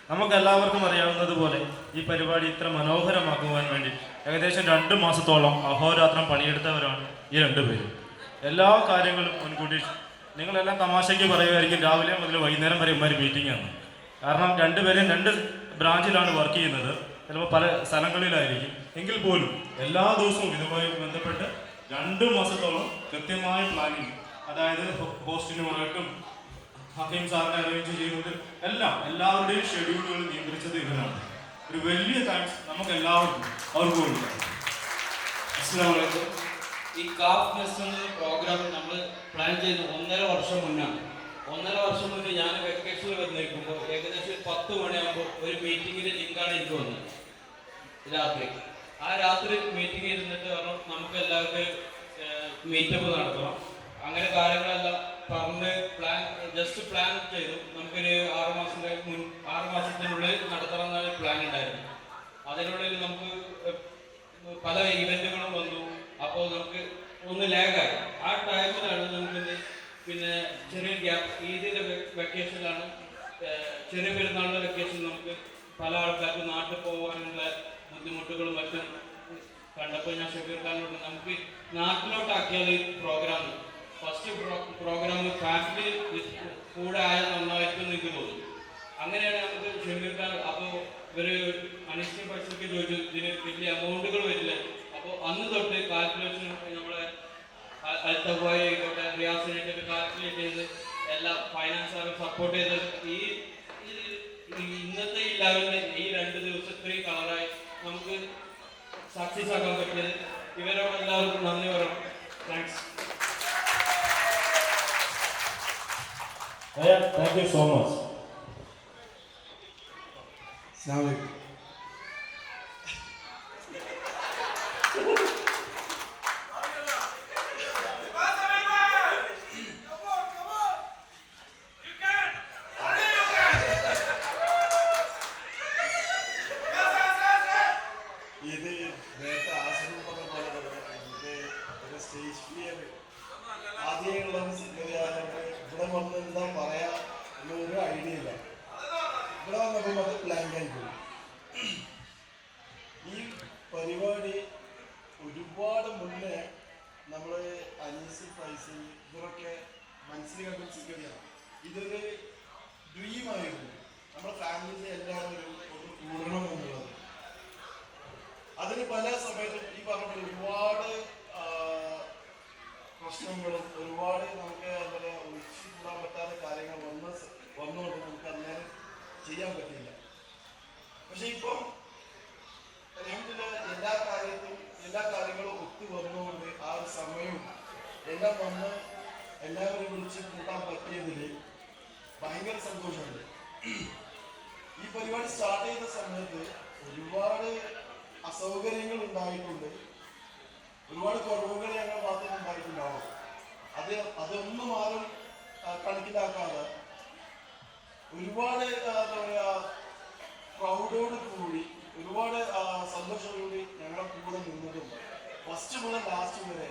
നമുക്ക് എല്ലാവർക്കും അറിയാവുന്നതുപോലെ ഈ പരിപാടി ഇത്ര മനോഹരമാക്കുവാൻ വേണ്ടി ഏകദേശം 2 മാസത്തോളം അഹോരാത്രം പണിയെടുത്തവരാണ് ഈ 2 പേരും. എല്ലാ കാര്യങ്ങളും മുൻകൂട്ടി നിങ്ങളെല്ലാം തമാശയ്ക്ക് പറയുമായിരിക്കും രാവിലെ മുതൽ വൈകുന്നേരം വരെ ഇമാര് മീറ്റിംഗ് ആണ്. കാരണം 2 പേരും 2 ബ്രാഞ്ചിലാണ് വർക്ക് ചെയ്യുന്നത്, ചിലപ്പോൾ പല സ്ഥലങ്ങളിലായിരിക്കും. എങ്കിൽ പോലും എല്ലാ ദിവസവും ഇതുമായി ബന്ധപ്പെട്ട് 2 മാസത്തോളം കൃത്യമായ പ്ലാനിങ്, അതായത് ഹോസ്റ്റിനുമായിട്ടും ഹക്കീം സാറിനെ അറേഞ്ച് ചെയ്യുന്നത് എല്ലാവരുടെയും ഷെഡ്യൂളുകൾ നിയന്ത്രിച്ചത് ഇവരാണ്. ഒരു വലിയ താങ്ക്സ് നമുക്ക് എല്ലാവർക്കും അവർക്ക് കൊടുക്കാം. അസ്സലാമു അലൈക്കും. ഈ കാഫ് ഫെസ്റ്റ് എന്ന പ്രോഗ്രാം നമ്മൾ പ്ലാൻ ചെയ്ത് 1.5 വർഷം മുന്നാണ്. 1.5 വർഷം മുന്നേ ഞാൻ വെക്കേഷനിൽ വന്നിരിക്കുമ്പോൾ ഏകദേശം 10 മണിയാകുമ്പോൾ ഒരു മീറ്റിങ്ങിൻ്റെ ലിങ്കാണ് എനിക്ക് വന്നത് രാത്രി. ആ രാത്രി മീറ്റിംഗ് ഇരുന്നിട്ട് പറഞ്ഞു നമുക്ക് എല്ലാവർക്കും മീറ്റപ്പ് നടത്തണം. അങ്ങനെ കാര്യങ്ങളെല്ലാം പറഞ്ഞ് ജസ്റ്റ് പ്ലാൻ ചെയ്തു. നമുക്കൊരു 6 മാസത്തിനുള്ളിൽ നടത്തണം എന്നൊരു പ്ലാൻ ഉണ്ടായിരുന്നു. അതിനുള്ളിൽ നമുക്ക് പല ഇവന്റുകളും വന്നു. അപ്പോൾ നമുക്ക് ഒന്ന് ലാഗായി. ആ ടൈമിലാണ് നമുക്ക് പിന്നെ ചെറിയ ഗ്യാപ്പ്, ഈദിൻ്റെ വെക്കേഷനിലാണ്, ചെറിയ പെരുന്നാളിൻ്റെ വെക്കേഷൻ നമുക്ക് പല ആൾക്കാർക്ക് നാട്ടിൽ പോകാനുള്ള ബുദ്ധിമുട്ടുകളും മറ്റും കണ്ടപ്പോൾ ഞാൻ ഷബീർ ഖാനോട് നമുക്ക് നാട്ടിലോട്ടാക്കിയാൽ ഈ പ്രോഗ്രാം ഫസ്റ്റ് പ്രോഗ്രാം ഫാമിലി കൂടെ ആയാൽ നന്നായിരിക്കും എന്ന് എനിക്ക് തോന്നി. അങ്ങനെയാണ് നമുക്ക് ഷബീർ ഖാൻ അപ്പോൾ ഒരു അനിശ്ചിത പൈസയ്ക്ക് ചോദിച്ചു, ഇതിന് വലിയ എമൗണ്ടുകൾ വരില്ല. അപ്പോൾ അന്ന് തൊട്ട് കാൽക്കുലേഷൻ നമ്മളെ അൽത്തബായി ആയിക്കോട്ടെ റിയാസിനായിട്ടൊക്കെ കാൽക്കുലേറ്റ് ചെയ്ത് എല്ലാ ഫൈനാൻസ് അവർ സപ്പോർട്ട് ചെയ്ത് ഇന്നത്തെ ഈ ലെവലിൽ ഈ 2 ദിവസത്തെ കളറായി നമുക്ക് സക്സസ് ആക്കാൻ പറ്റിയത് ഇവരോട് എല്ലാവർക്കും നന്ദി പറയാം. Thanks. Thank you so much. Assalamu alaikum. ഇത് നേരത്തെ ആശയം പറഞ്ഞ പോലെ തന്നെ ഒരു സ്റ്റേജ് ഫിയർ ആദ്യമുള്ള ഇവിടെ വന്ന് എന്താ പറയാ എന്നൊരു ഐഡിയ ഇല്ല. ഇവിടെ വന്നപ്പോൾ അത് ബ്ലാങ്ക് ആയി പോയി. ഈ പരിപാടി ഒരുപാട് മുന്നേ നമ്മൾ അനീസ് ഫൈസി ഇവരൊക്കെ മനസ്സിൽ കണ്ട സിനിമയാണ്. ഇതൊരു ഡ്രീമായിരുന്നു. നമ്മുടെ ഫാമിലിയിലെ എല്ലാവരും ഒന്ന് കൂടണം എന്നുള്ളത്. അതിന് പല സമയത്തും ഈ പറഞ്ഞ ഒരുപാട് പ്രശ്നങ്ങളും ഒരുപാട് നമുക്ക് എന്താ പറയുക ഒഴിച്ചു കൂടാൻ പറ്റാത്ത കാര്യങ്ങൾ വന്നുകൊണ്ട് നമുക്ക് അന്നേരം ചെയ്യാൻ പറ്റില്ല. പക്ഷെ ഇപ്പം എല്ലാ കാര്യങ്ങളും ഒത്തു വന്നുകൊണ്ട് ആ ഒരു സമയവും എല്ലാം വന്ന് എല്ലാവരും വിളിച്ച് കൂട്ടാൻ പറ്റിയതിൽ ഭയങ്കര സന്തോഷമുണ്ട്. ഈ പരിപാടി സ്റ്റാർട്ട് ചെയ്ത സമയത്ത് ഒരുപാട് അസൗകര്യങ്ങൾ ഉണ്ടായിട്ടുണ്ട്, ഒരുപാട് കുറവുകൾ ഞങ്ങളുടെ ഭാഗത്ത് ഉണ്ടായിട്ടുണ്ടാവും. അതൊന്നും ആരും കണക്കിലാക്കാതെ ഒരുപാട് എന്താ പറയുക പ്രൗഡോട് കൂടി ഒരുപാട് സന്തോഷത്തോടുകൂടി ഞങ്ങളെ കൂടെ നിന്നതും ഫസ്റ്റ് മുതൽ ലാസ്റ്റ് വരെ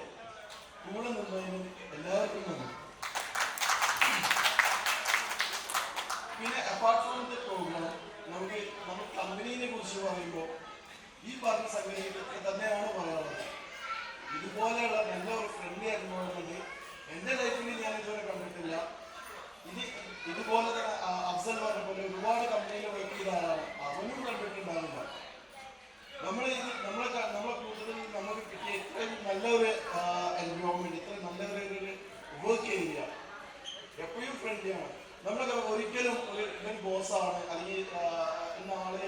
കൂടെ നിന്നതിനും എല്ലാവർക്കും നന്ദി. പിന്നെ അപ്പാർട്ട് ഫ്രം ദ പ്രോഗ്രാം നമുക്ക് കമ്പനീനെ കുറിച്ച് പറയുമ്പോൾ ഈ പറഞ്ഞ സംഗതി തന്നെയാണ് പറയാനുള്ളത്. ഇതുപോലെയുള്ള നല്ല ഒരു ഫ്രണ്ട്ലി എൻവയോൺമെന്റ് എൻ്റെ ലൈഫിൽ ഞാൻ ഇതുവരെ കണ്ടിട്ടില്ല. ഇതുപോലെ തന്നെ അഫ്സൽ പറഞ്ഞ പോലെ ഒരുപാട് കമ്പനിയിൽ വർക്ക് ചെയ്ത ആളാണ്, അവനും കണ്ടിട്ടുണ്ടാവില്ല. നമ്മളെ കൂടുതൽ നമുക്ക് കിട്ടിയ ഇത്രയും നല്ലൊരു എൻവയോൺമെന്റ്, ഇത്രയും നല്ലൊരു വർക്ക് ഏരിയ, എപ്പോഴും ഫ്രണ്ട്ലിയാണ്. നമ്മളൊക്കെ ഒരിക്കലും ഇവൻ ബോസാണ് അല്ലെങ്കിൽ ഇന്ന ആള്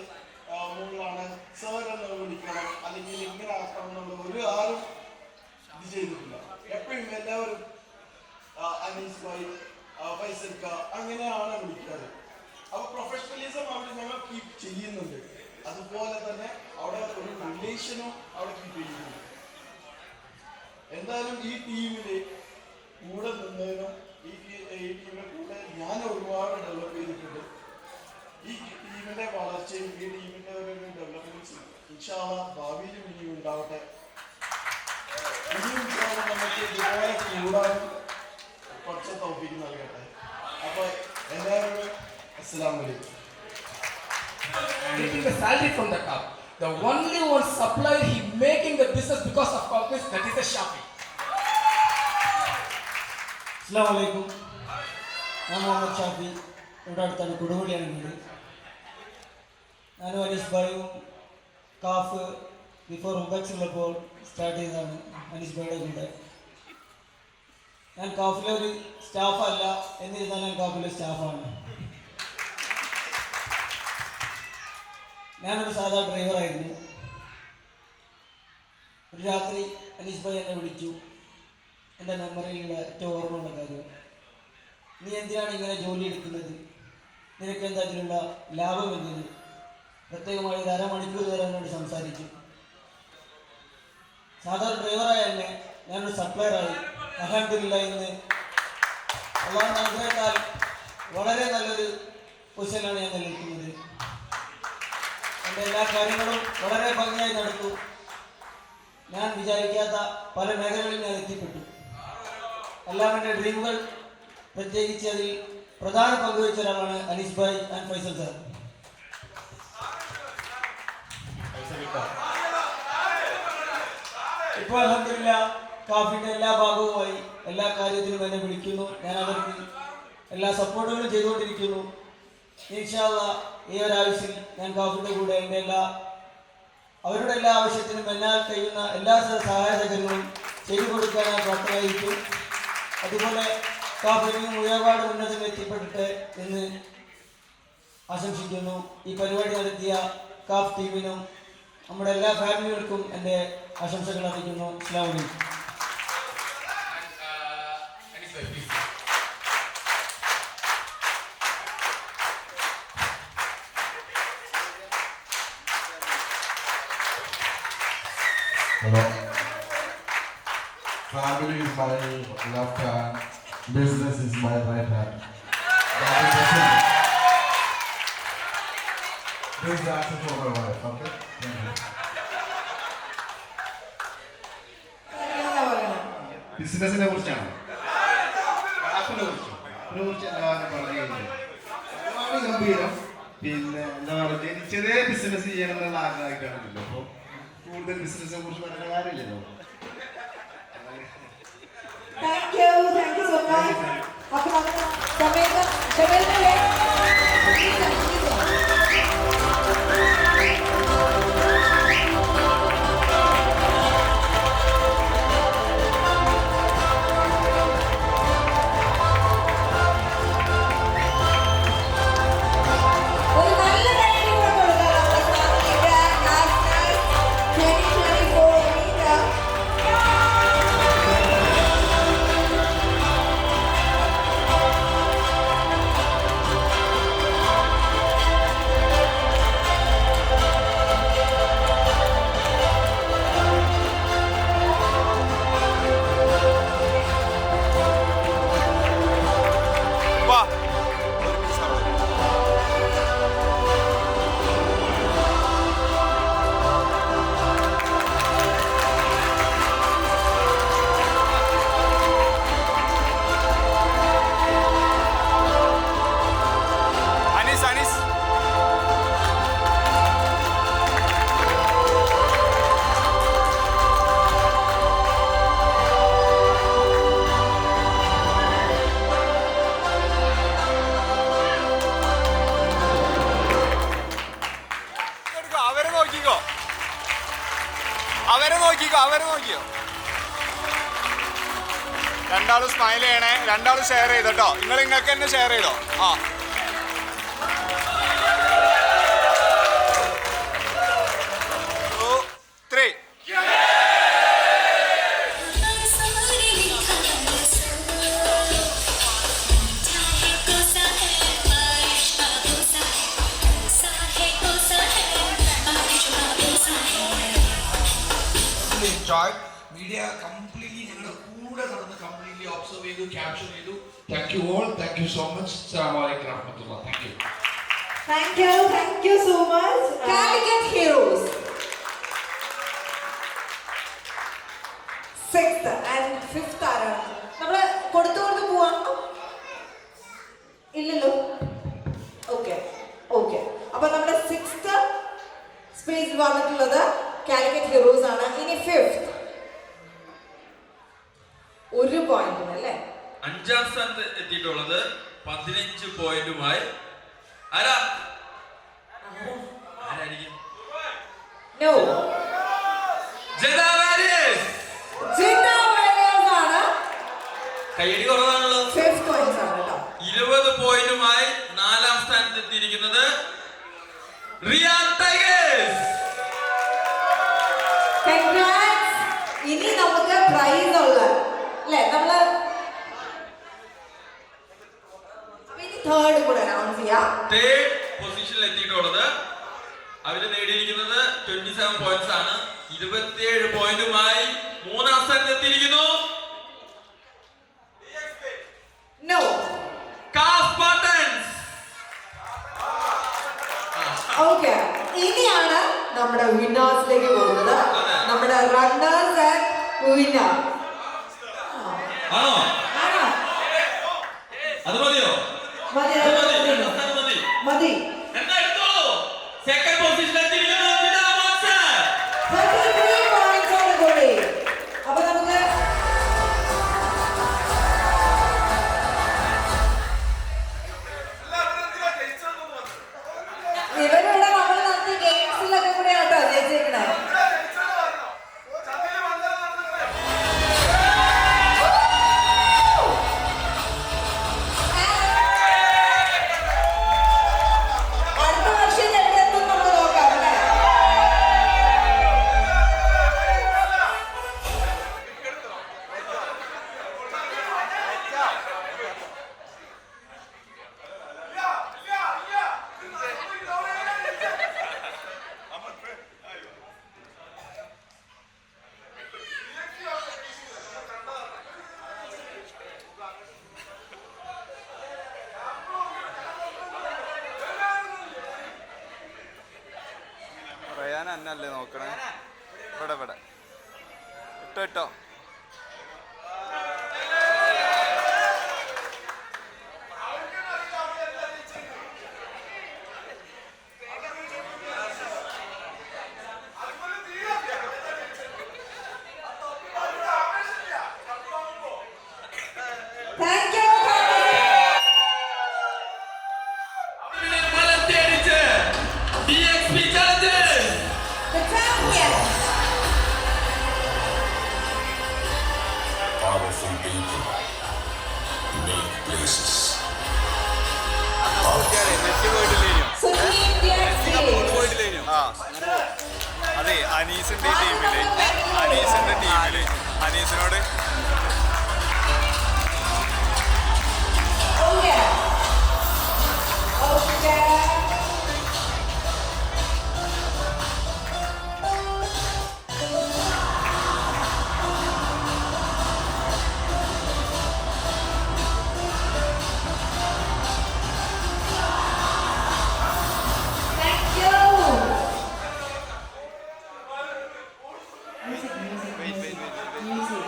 ചെയ്തിട്ടില്ല. എപ്പോഴും എല്ലാവരും അനീസ് ഭായി, ഫൈസൽക്ക അങ്ങനെയാണ് വിളിക്കാറ്. അപ്പോൾ പ്രൊഫഷണലിസം അവിടെ ഞങ്ങൾ കീപ്പ് ചെയ്യുന്നുണ്ട്. അതുപോലെ തന്നെ അവിടെ ഒരു റിലേഷനും അവിടെ കീപ്പ് ചെയ്യുന്നുണ്ട്. എന്തായാലും ഈ ടീമില് കൂടെ നിന്നതിനും ഈ ടീമിന്റെ കൂടെ ഞാൻ ഒരുപാട് ഡെവലപ്പ് ചെയ്തിട്ടുണ്ട്. ഈ ടീമിന്റെ വളർച്ചയും ഈ ടീമിന്റെ ഒരു ഡെവലപ്മെന്റ്സും ഇൻഷാ അല്ലാഹ് ഭാവിയിലും ഇനിയും ഉണ്ടാവട്ടെ. ഇനിയും നമുക്ക് ഇതുപോലെ കൂടാനും കുറച്ച് തൗഫീഖ് നൽകട്ടെ. അപ്പൊ എല്ലാവരും അസ്സലാമു അലൈക്കും. Getting the salary from the cup. The only one supplier he making the business because of purpose, that is the Shafi. അസ്സലാമു അലൈക്കും. ഞാൻ മുഹമ്മദ് ഷാഫി. ഇവിടെ അടുത്താണ്, കൊടുവള്ളിയാണ് വീട്. ഞാനും അനീസ് ഭായും കാഫ് ബിഫോർ ഉബക്സ് ഉള്ളപ്പോൾ സ്റ്റാർട്ട് ചെയ്തതാണ് അനീസ് ഭായിയുടെ കൂടെ. ഞാൻ കാഫിലെ ഒരു സ്റ്റാഫല്ല, എന്നിരുന്നാൽ ഞാൻ കാഫിലെ സ്റ്റാഫാണ്. ഞാനൊരു സാധാ ഡ്രൈവറായിരുന്നു. ഒരു രാത്രി അനീസ് ഭായി എന്നെ വിളിച്ചു. എൻ്റെ മെമ്മറിയിലുള്ള ഏറ്റവും ഓർമ്മയുള്ള കാര്യം, നീ എന്തിനാണ് ഇങ്ങനെ ജോലി എടുക്കുന്നത്, നിനക്ക് എന്താ അതിലുള്ള ലാഭം എന്നത്. പ്രത്യേകമായി ഒരു അരമണിക്കൂർ വരെ എന്നോട് സംസാരിച്ചു. സാധാരണ ഡ്രൈവറായ എന്നെ ഞാനൊരു സപ്ലയറായി അൽഹംദുലില്ലാഹ് ഇന്ന് അല്ലാഹുവിന്റെ അനുഗ്രഹത്താൽ വളരെ നല്ലൊരു പൊസിഷനിലാണ് ഞാൻ നിൽക്കുന്നത്. എൻ്റെ എല്ലാ കാര്യങ്ങളും വളരെ ഭംഗിയായി നടക്കും. ഞാൻ വിചാരിക്കാത്ത പല മേഖലകളിൽ ഞാൻ എത്തിപ്പെട്ടു. എല്ലാം എൻ്റെ ഡ്രീമുകൾ, പ്രത്യേകിച്ച് അതിൽ പ്രധാന പങ്കുവഹിച്ച ഒരാളാണ് അനീസ് ഭായ് ആൻഡ് ഫൈസൽ സാർ. ഇപ്പോൾ അൽഹംദുലില്ലാഹ് കാഫിൻ്റെ എല്ലാ ഭാഗവുമായി എല്ലാ കാര്യത്തിലും എന്നെ വിളിക്കുന്നു. ഞാൻ അവർക്ക് എല്ലാ സപ്പോർട്ടുകളും ചെയ്തുകൊണ്ടിരിക്കുന്നു. ഇൻഷാ അല്ലാഹ് ഈ ഒരാഴ്ചയിൽ ഞാൻ കാഫിൻ്റെ കൂടെ എൻ്റെ അവരുടെ എല്ലാ ആവശ്യത്തിനും എന്നാൽ കഴിയുന്ന എല്ലാ സഹായ സഹകരണങ്ങളും ചെയ്തു കൊടുക്കാൻ ഞാൻ പ്രാപ്തരായിരിക്കും. അതുപോലെ കാഫിനും ഒരുപാട് ഉന്നതം എത്തിപ്പെട്ടിട്ട് എന്ന് ആശംസിക്കുന്നു. ഈ പരിപാടി നടത്തിയ കാഫ് ടീമിനും നമ്മുടെ എല്ലാ ഫാമിലികൾക്കും എൻ്റെ ആശംസകൾ അറിയിക്കുന്നു. അസ്സലാമു അലൈക്കും. Hello. Family is my left hand, business is my right hand. This is the answer for my wife, okay? Thank you. ബിസിനസിനെ കുറിച്ചാണ്, ആപ്പിനെ കുറിച്ച് എല്ലാവരും പറഞ്ഞു കഴിഞ്ഞു. ഒരുപാട് ഗംഭീരം. പിന്നെ എന്താ പറയുക, ജനിച്ചതേ ബിസിനസ് ചെയ്യണമെന്നുള്ള ആഗ്രഹമായിട്ടാണല്ലോ. അപ്പോൾ കൂടുതൽ ബിസിനസിനെ കുറിച്ച് പറയുന്ന കാര്യമില്ലല്ലോ. Thank you so much. അപ്പോൾ അവരെ നോക്കിയോ. രണ്ടാളും സ്മൈൽ ചെയ്യണേ, രണ്ടാളും ഷെയർ ചെയ്തോട്ടോ. നിങ്ങൾക്ക് തന്നെ ഷെയർ ചെയ്തോ. ആ ഹാർഡ്. മീഡിയ കംപ്ലീറ്റ്ലി ഞങ്ങളുടെ കൂടെ നടന്ന് കംപ്ലീറ്റ്ലി ഒബ്സർവ് ചെയ്തു, ക്യാപ്ചർ ചെയ്തു. Thank you all, thank you so much. അസ്സലാമു അലൈക്കും വറഹ്മത്തുള്ളാഹി. Thank you. Thank you so much. Calicut Heroes. 6th and 5th ആരാണ് നമ്മള് കൊടുത്തു പോവാം? ഇല്ലല്ലോ. ഓക്കെ. അപ്പൊ നമ്മുടെ 6th സ്പേസിൽ വന്നിട്ടുള്ളത് കാലിക്കറ്റ് ഹീറോസ് ആണ്. ഇനി 5th 1 പോയിന്റിന് അല്ലേ? 5ാം സ്ഥാനത്ത് എത്തിയിട്ടുള്ളത് 15 പോയിന്റുമായി ആരായിരിക്കും? നോ. ജിദ്ദ വാരിയേഴ്സ് ആണ്. കയ്യടി കുറവാണല്ലോ. 5th points ആണ് കേട്ടോ. 20 പോയിന്റുമായി 4ാം സ്ഥാനത്ത് എത്തിയിരിക്കുന്നത് റിയാൻ ടൈഗേഴ്സ്. Congrats. ഇനി നമുക്ക് പ്രൈസ് ഉള്ള അല്ലേ? നമ്മള് തേർഡ് കൂടെ അനൗൺസ് ചെയ്യാം. തേർഡ് പൊസിഷനിൽ എത്തിയിട്ടുള്ളത് അവര് നേടിയിരിക്കുന്നത് 27 പോയിന്റ്സ് ആണ്. 27 പോയിന്റുമായി 3ാം സ്ഥാനത്ത് എത്തിയിരിക്കുന്നു നോ കാസ്പാർട്ടൻസ്. ഓക്കെ, ഇനിയാണ് നമ്മുടെ വിന്നേഴ്സിലേക്ക് പോകുന്നത്. നമ്മുടെ റണ്ണേഴ്സ് ആൻഡ് വിന്നർ. ആണോ? അത് മതിയോ? മതി. എന്നാ എടുത്തോളൂ. സെക്കൻഡ് പൊസിഷനിൽ എത്തിയിരിക്കുന്നു ജിദ്ദ മോൺസ്റ്റർ. 33 points ആണ് കൂടി. അപ്പൊ നമുക്ക് ഇവരുടെ നമ്മൾ നടത്തിയ ഗെയിംസിലൊക്കെ കൂടെ ആട്ടോ ജയിച്ചേക്കണേ. അടുത്ത വർഷം എവിടെയെത്തും നമ്മൾ നോക്കാം അല്ലേ? റയാൻ എന്നല്ലേ നോക്കണേ? ഇവിടെ ഇട്ടോ. Thank you. DXP Challengers. The champion. Powerful people make places. So team DXP. അതെ, അനീസിന്റെ ടീമില് അനീസിനോട് Okay. Thank you. Music.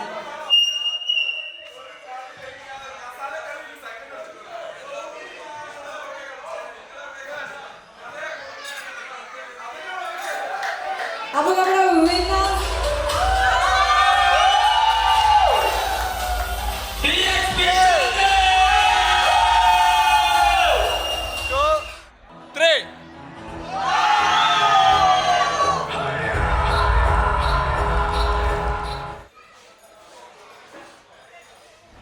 അപ്പൊ നമ്മുടെ winner DXP. 2, 3.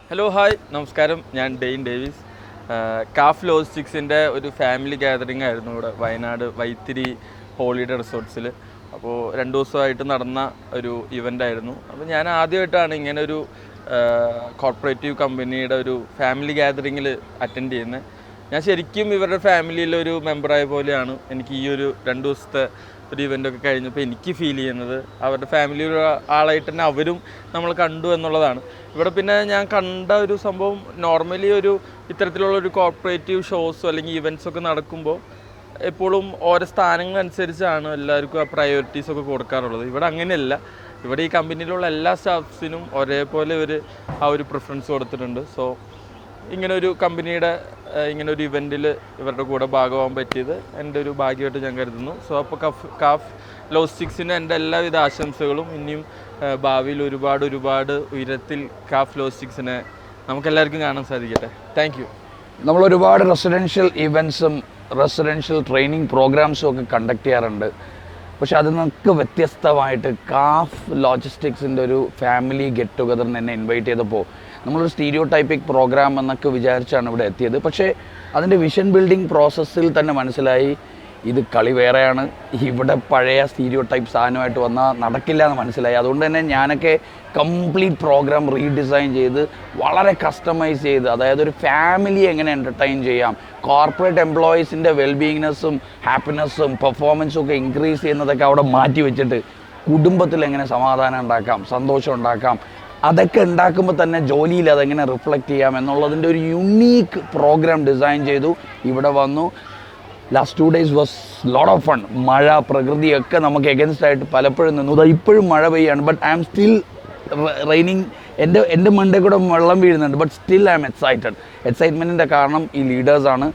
ഹലോ ഹായ് നമസ്കാരം, ഞാൻ ഡെയിൻ ഡേവിസ്. കാഫ് ലോജിസ്റ്റിക്സിൻ്റെ ഒരു ഫാമിലി ഗാദറിംഗ് ആയിരുന്നു ഇവിടെ വയനാട് വൈത്തിരി ഹോളിഡേ റിസോർട്ട്സിൽ. അപ്പോൾ 2 ദിവസമായിട്ട് നടന്ന ഒരു ഇവൻ്റ് ആയിരുന്നു. അപ്പോൾ ഞാൻ ആദ്യമായിട്ടാണ് ഇങ്ങനെ ഒരു കോർപ്പറേറ്റീവ് കമ്പനിയുടെ ഒരു ഫാമിലി ഗാദറിങ്ങിൽ അറ്റൻഡ് ചെയ്യുന്നത്. ഞാൻ ശരിക്കും ഇവരുടെ ഫാമിലിയിലൊരു മെമ്പറായ പോലെയാണ് എനിക്ക് ഈ ഒരു 2 ദിവസത്തെ ഒരു ഇവൻ്റൊക്കെ കഴിഞ്ഞപ്പോൾ എനിക്ക് ഫീൽ ചെയ്യുന്നത്. അവരുടെ ഫാമിലിയിലുള്ള ആളായിട്ട് തന്നെ അവരും നമ്മൾ കണ്ടു എന്നുള്ളതാണ്. ഇവിടെ പിന്നെ ഞാൻ കണ്ട ഒരു സംഭവം, നോർമലി ഒരു ഇത്തരത്തിലുള്ള ഒരു കോർപ്പറേറ്റീവ് ഷോസോ അല്ലെങ്കിൽ ഇവൻറ്റ്സൊക്കെ നടക്കുമ്പോൾ എപ്പോഴും ഓരോ സ്ഥാനങ്ങളനുസരിച്ചാണ് എല്ലാവർക്കും ആ പ്രയോറിറ്റീസൊക്കെ കൊടുക്കാറുള്ളത്. ഇവിടെ അങ്ങനെയല്ല. ഇവിടെ ഈ കമ്പനിയിലുള്ള എല്ലാ സ്റ്റാഫ്സിനും ഒരേപോലെ ആ ഒരു പ്രിഫറൻസ് കൊടുത്തിട്ടുണ്ട്. സോ ഇങ്ങനെ ഒരു കമ്പനിയുടെ ഇങ്ങനെ ഒരു ഇവൻറ്റിൽ ഇവരുടെ കൂടെ ഭാഗമാകാൻ പറ്റിയത് എൻ്റെ ഒരു ഭാഗ്യമായിട്ട് ഞാൻ കരുതുന്നു. സോ അപ്പോൾ കാഫ് ലോജിസ്റ്റിക്സിന് എൻ്റെ എല്ലാവിധ ആശംസകളും. ഇനിയും ഭാവിയിൽ ഒരുപാട് ഉയരത്തിൽ കാഫ് ലോജിസ്റ്റിക്സിനെ നമുക്കെല്ലാവർക്കും കാണാൻ സാധിക്കട്ടെ. Thank you. നമ്മളൊരുപാട് റെസിഡൻഷ്യൽ ഇവൻറ്റ്സും റെസിഡൻഷ്യൽ ട്രെയിനിങ് പ്രോഗ്രാംസും ഒക്കെ കണ്ടക്ട് ചെയ്യാറുണ്ട്. പക്ഷെ അതിൽ നിന്നൊക്കെ വ്യത്യസ്തമായിട്ട് കാഫ് ലോജിസ്റ്റിക്സിൻ്റെ ഒരു ഫാമിലി ഗെറ്റ് ടുഗദറിന് എന്നെ ഇൻവൈറ്റ് ചെയ്തപ്പോൾ നമ്മളൊരു സ്റ്റീരിയോ ടൈപ്പിക് പ്രോഗ്രാം എന്നൊക്കെ വിചാരിച്ചാണ് ഇവിടെ എത്തിയത്. പക്ഷേ അതിൻ്റെ വിഷൻ ബിൽഡിംഗ് പ്രോസസ്സിൽ തന്നെ മനസ്സിലായി ഇത് കളി വേറെയാണ്. ഇവിടെ പഴയ സ്റ്റീരിയോ ടൈപ്പ് സാധനമായിട്ട് വന്നാൽ നടക്കില്ല എന്ന് മനസ്സിലായി. അതുകൊണ്ട് തന്നെ ഞാനൊക്കെ കംപ്ലീറ്റ് പ്രോഗ്രാം റീഡിസൈൻ ചെയ്ത് വളരെ കസ്റ്റമൈസ് ചെയ്ത്, അതായത് ഒരു ഫാമിലി എങ്ങനെ എൻ്റർടൈൻ ചെയ്യാം, കോർപ്പറേറ്റ് എംപ്ലോയീസിൻ്റെ വെൽബീയിങ്നെസ്സും ഹാപ്പിനെസ്സും പെർഫോമൻസും ഒക്കെ ഇൻക്രീസ് ചെയ്യുന്നതൊക്കെ അവിടെ മാറ്റി വെച്ചിട്ട് കുടുംബത്തിൽ എങ്ങനെ സമാധാനം ഉണ്ടാക്കാം, സന്തോഷം ഉണ്ടാക്കാം, അതൊക്കെ ഉണ്ടാക്കുമ്പോൾ തന്നെ ജോലിയിൽ അതെങ്ങനെ റിഫ്ലക്റ്റ് ചെയ്യാം എന്നുള്ളതിൻ്റെ ഒരു യുണീക്ക് പ്രോഗ്രാം ഡിസൈൻ ചെയ്തു. ഇവിടെ വന്നു. Last 2 days was lot of fun. മഴ, പ്രകൃതിയൊക്കെ നമുക്ക് എഗൻസ്റ്റ് ആയിട്ട് പലപ്പോഴും നിന്നു. ഇപ്പോഴും മഴ പെയ്യാണ്. But I am still raining. എൻ്റെ മണ്ടേ കൂടെ വെള്ളം വീഴുന്നുണ്ട്. But still I am excited. എക്സൈറ്റ്മെൻറ്റിൻ്റെ കാരണം ഈ ലീഡേഴ്സാണ്.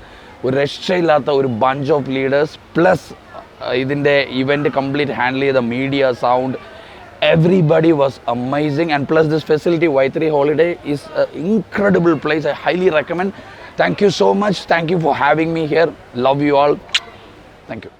ഒരു രക്ഷയില്ലാത്ത ഒരു ബഞ്ച് ഓഫ് ലീഡേഴ്സ്, പ്ലസ് ഇതിൻ്റെ ഇവൻറ്റ് കംപ്ലീറ്റ് ഹാൻഡിൽ ചെയ്ത media, sound, everybody was amazing. And plus this facility, Y3 Holiday, is an incredible place. I highly recommend. Thank you so much. Thank you for having me here. Love you all. Thank you.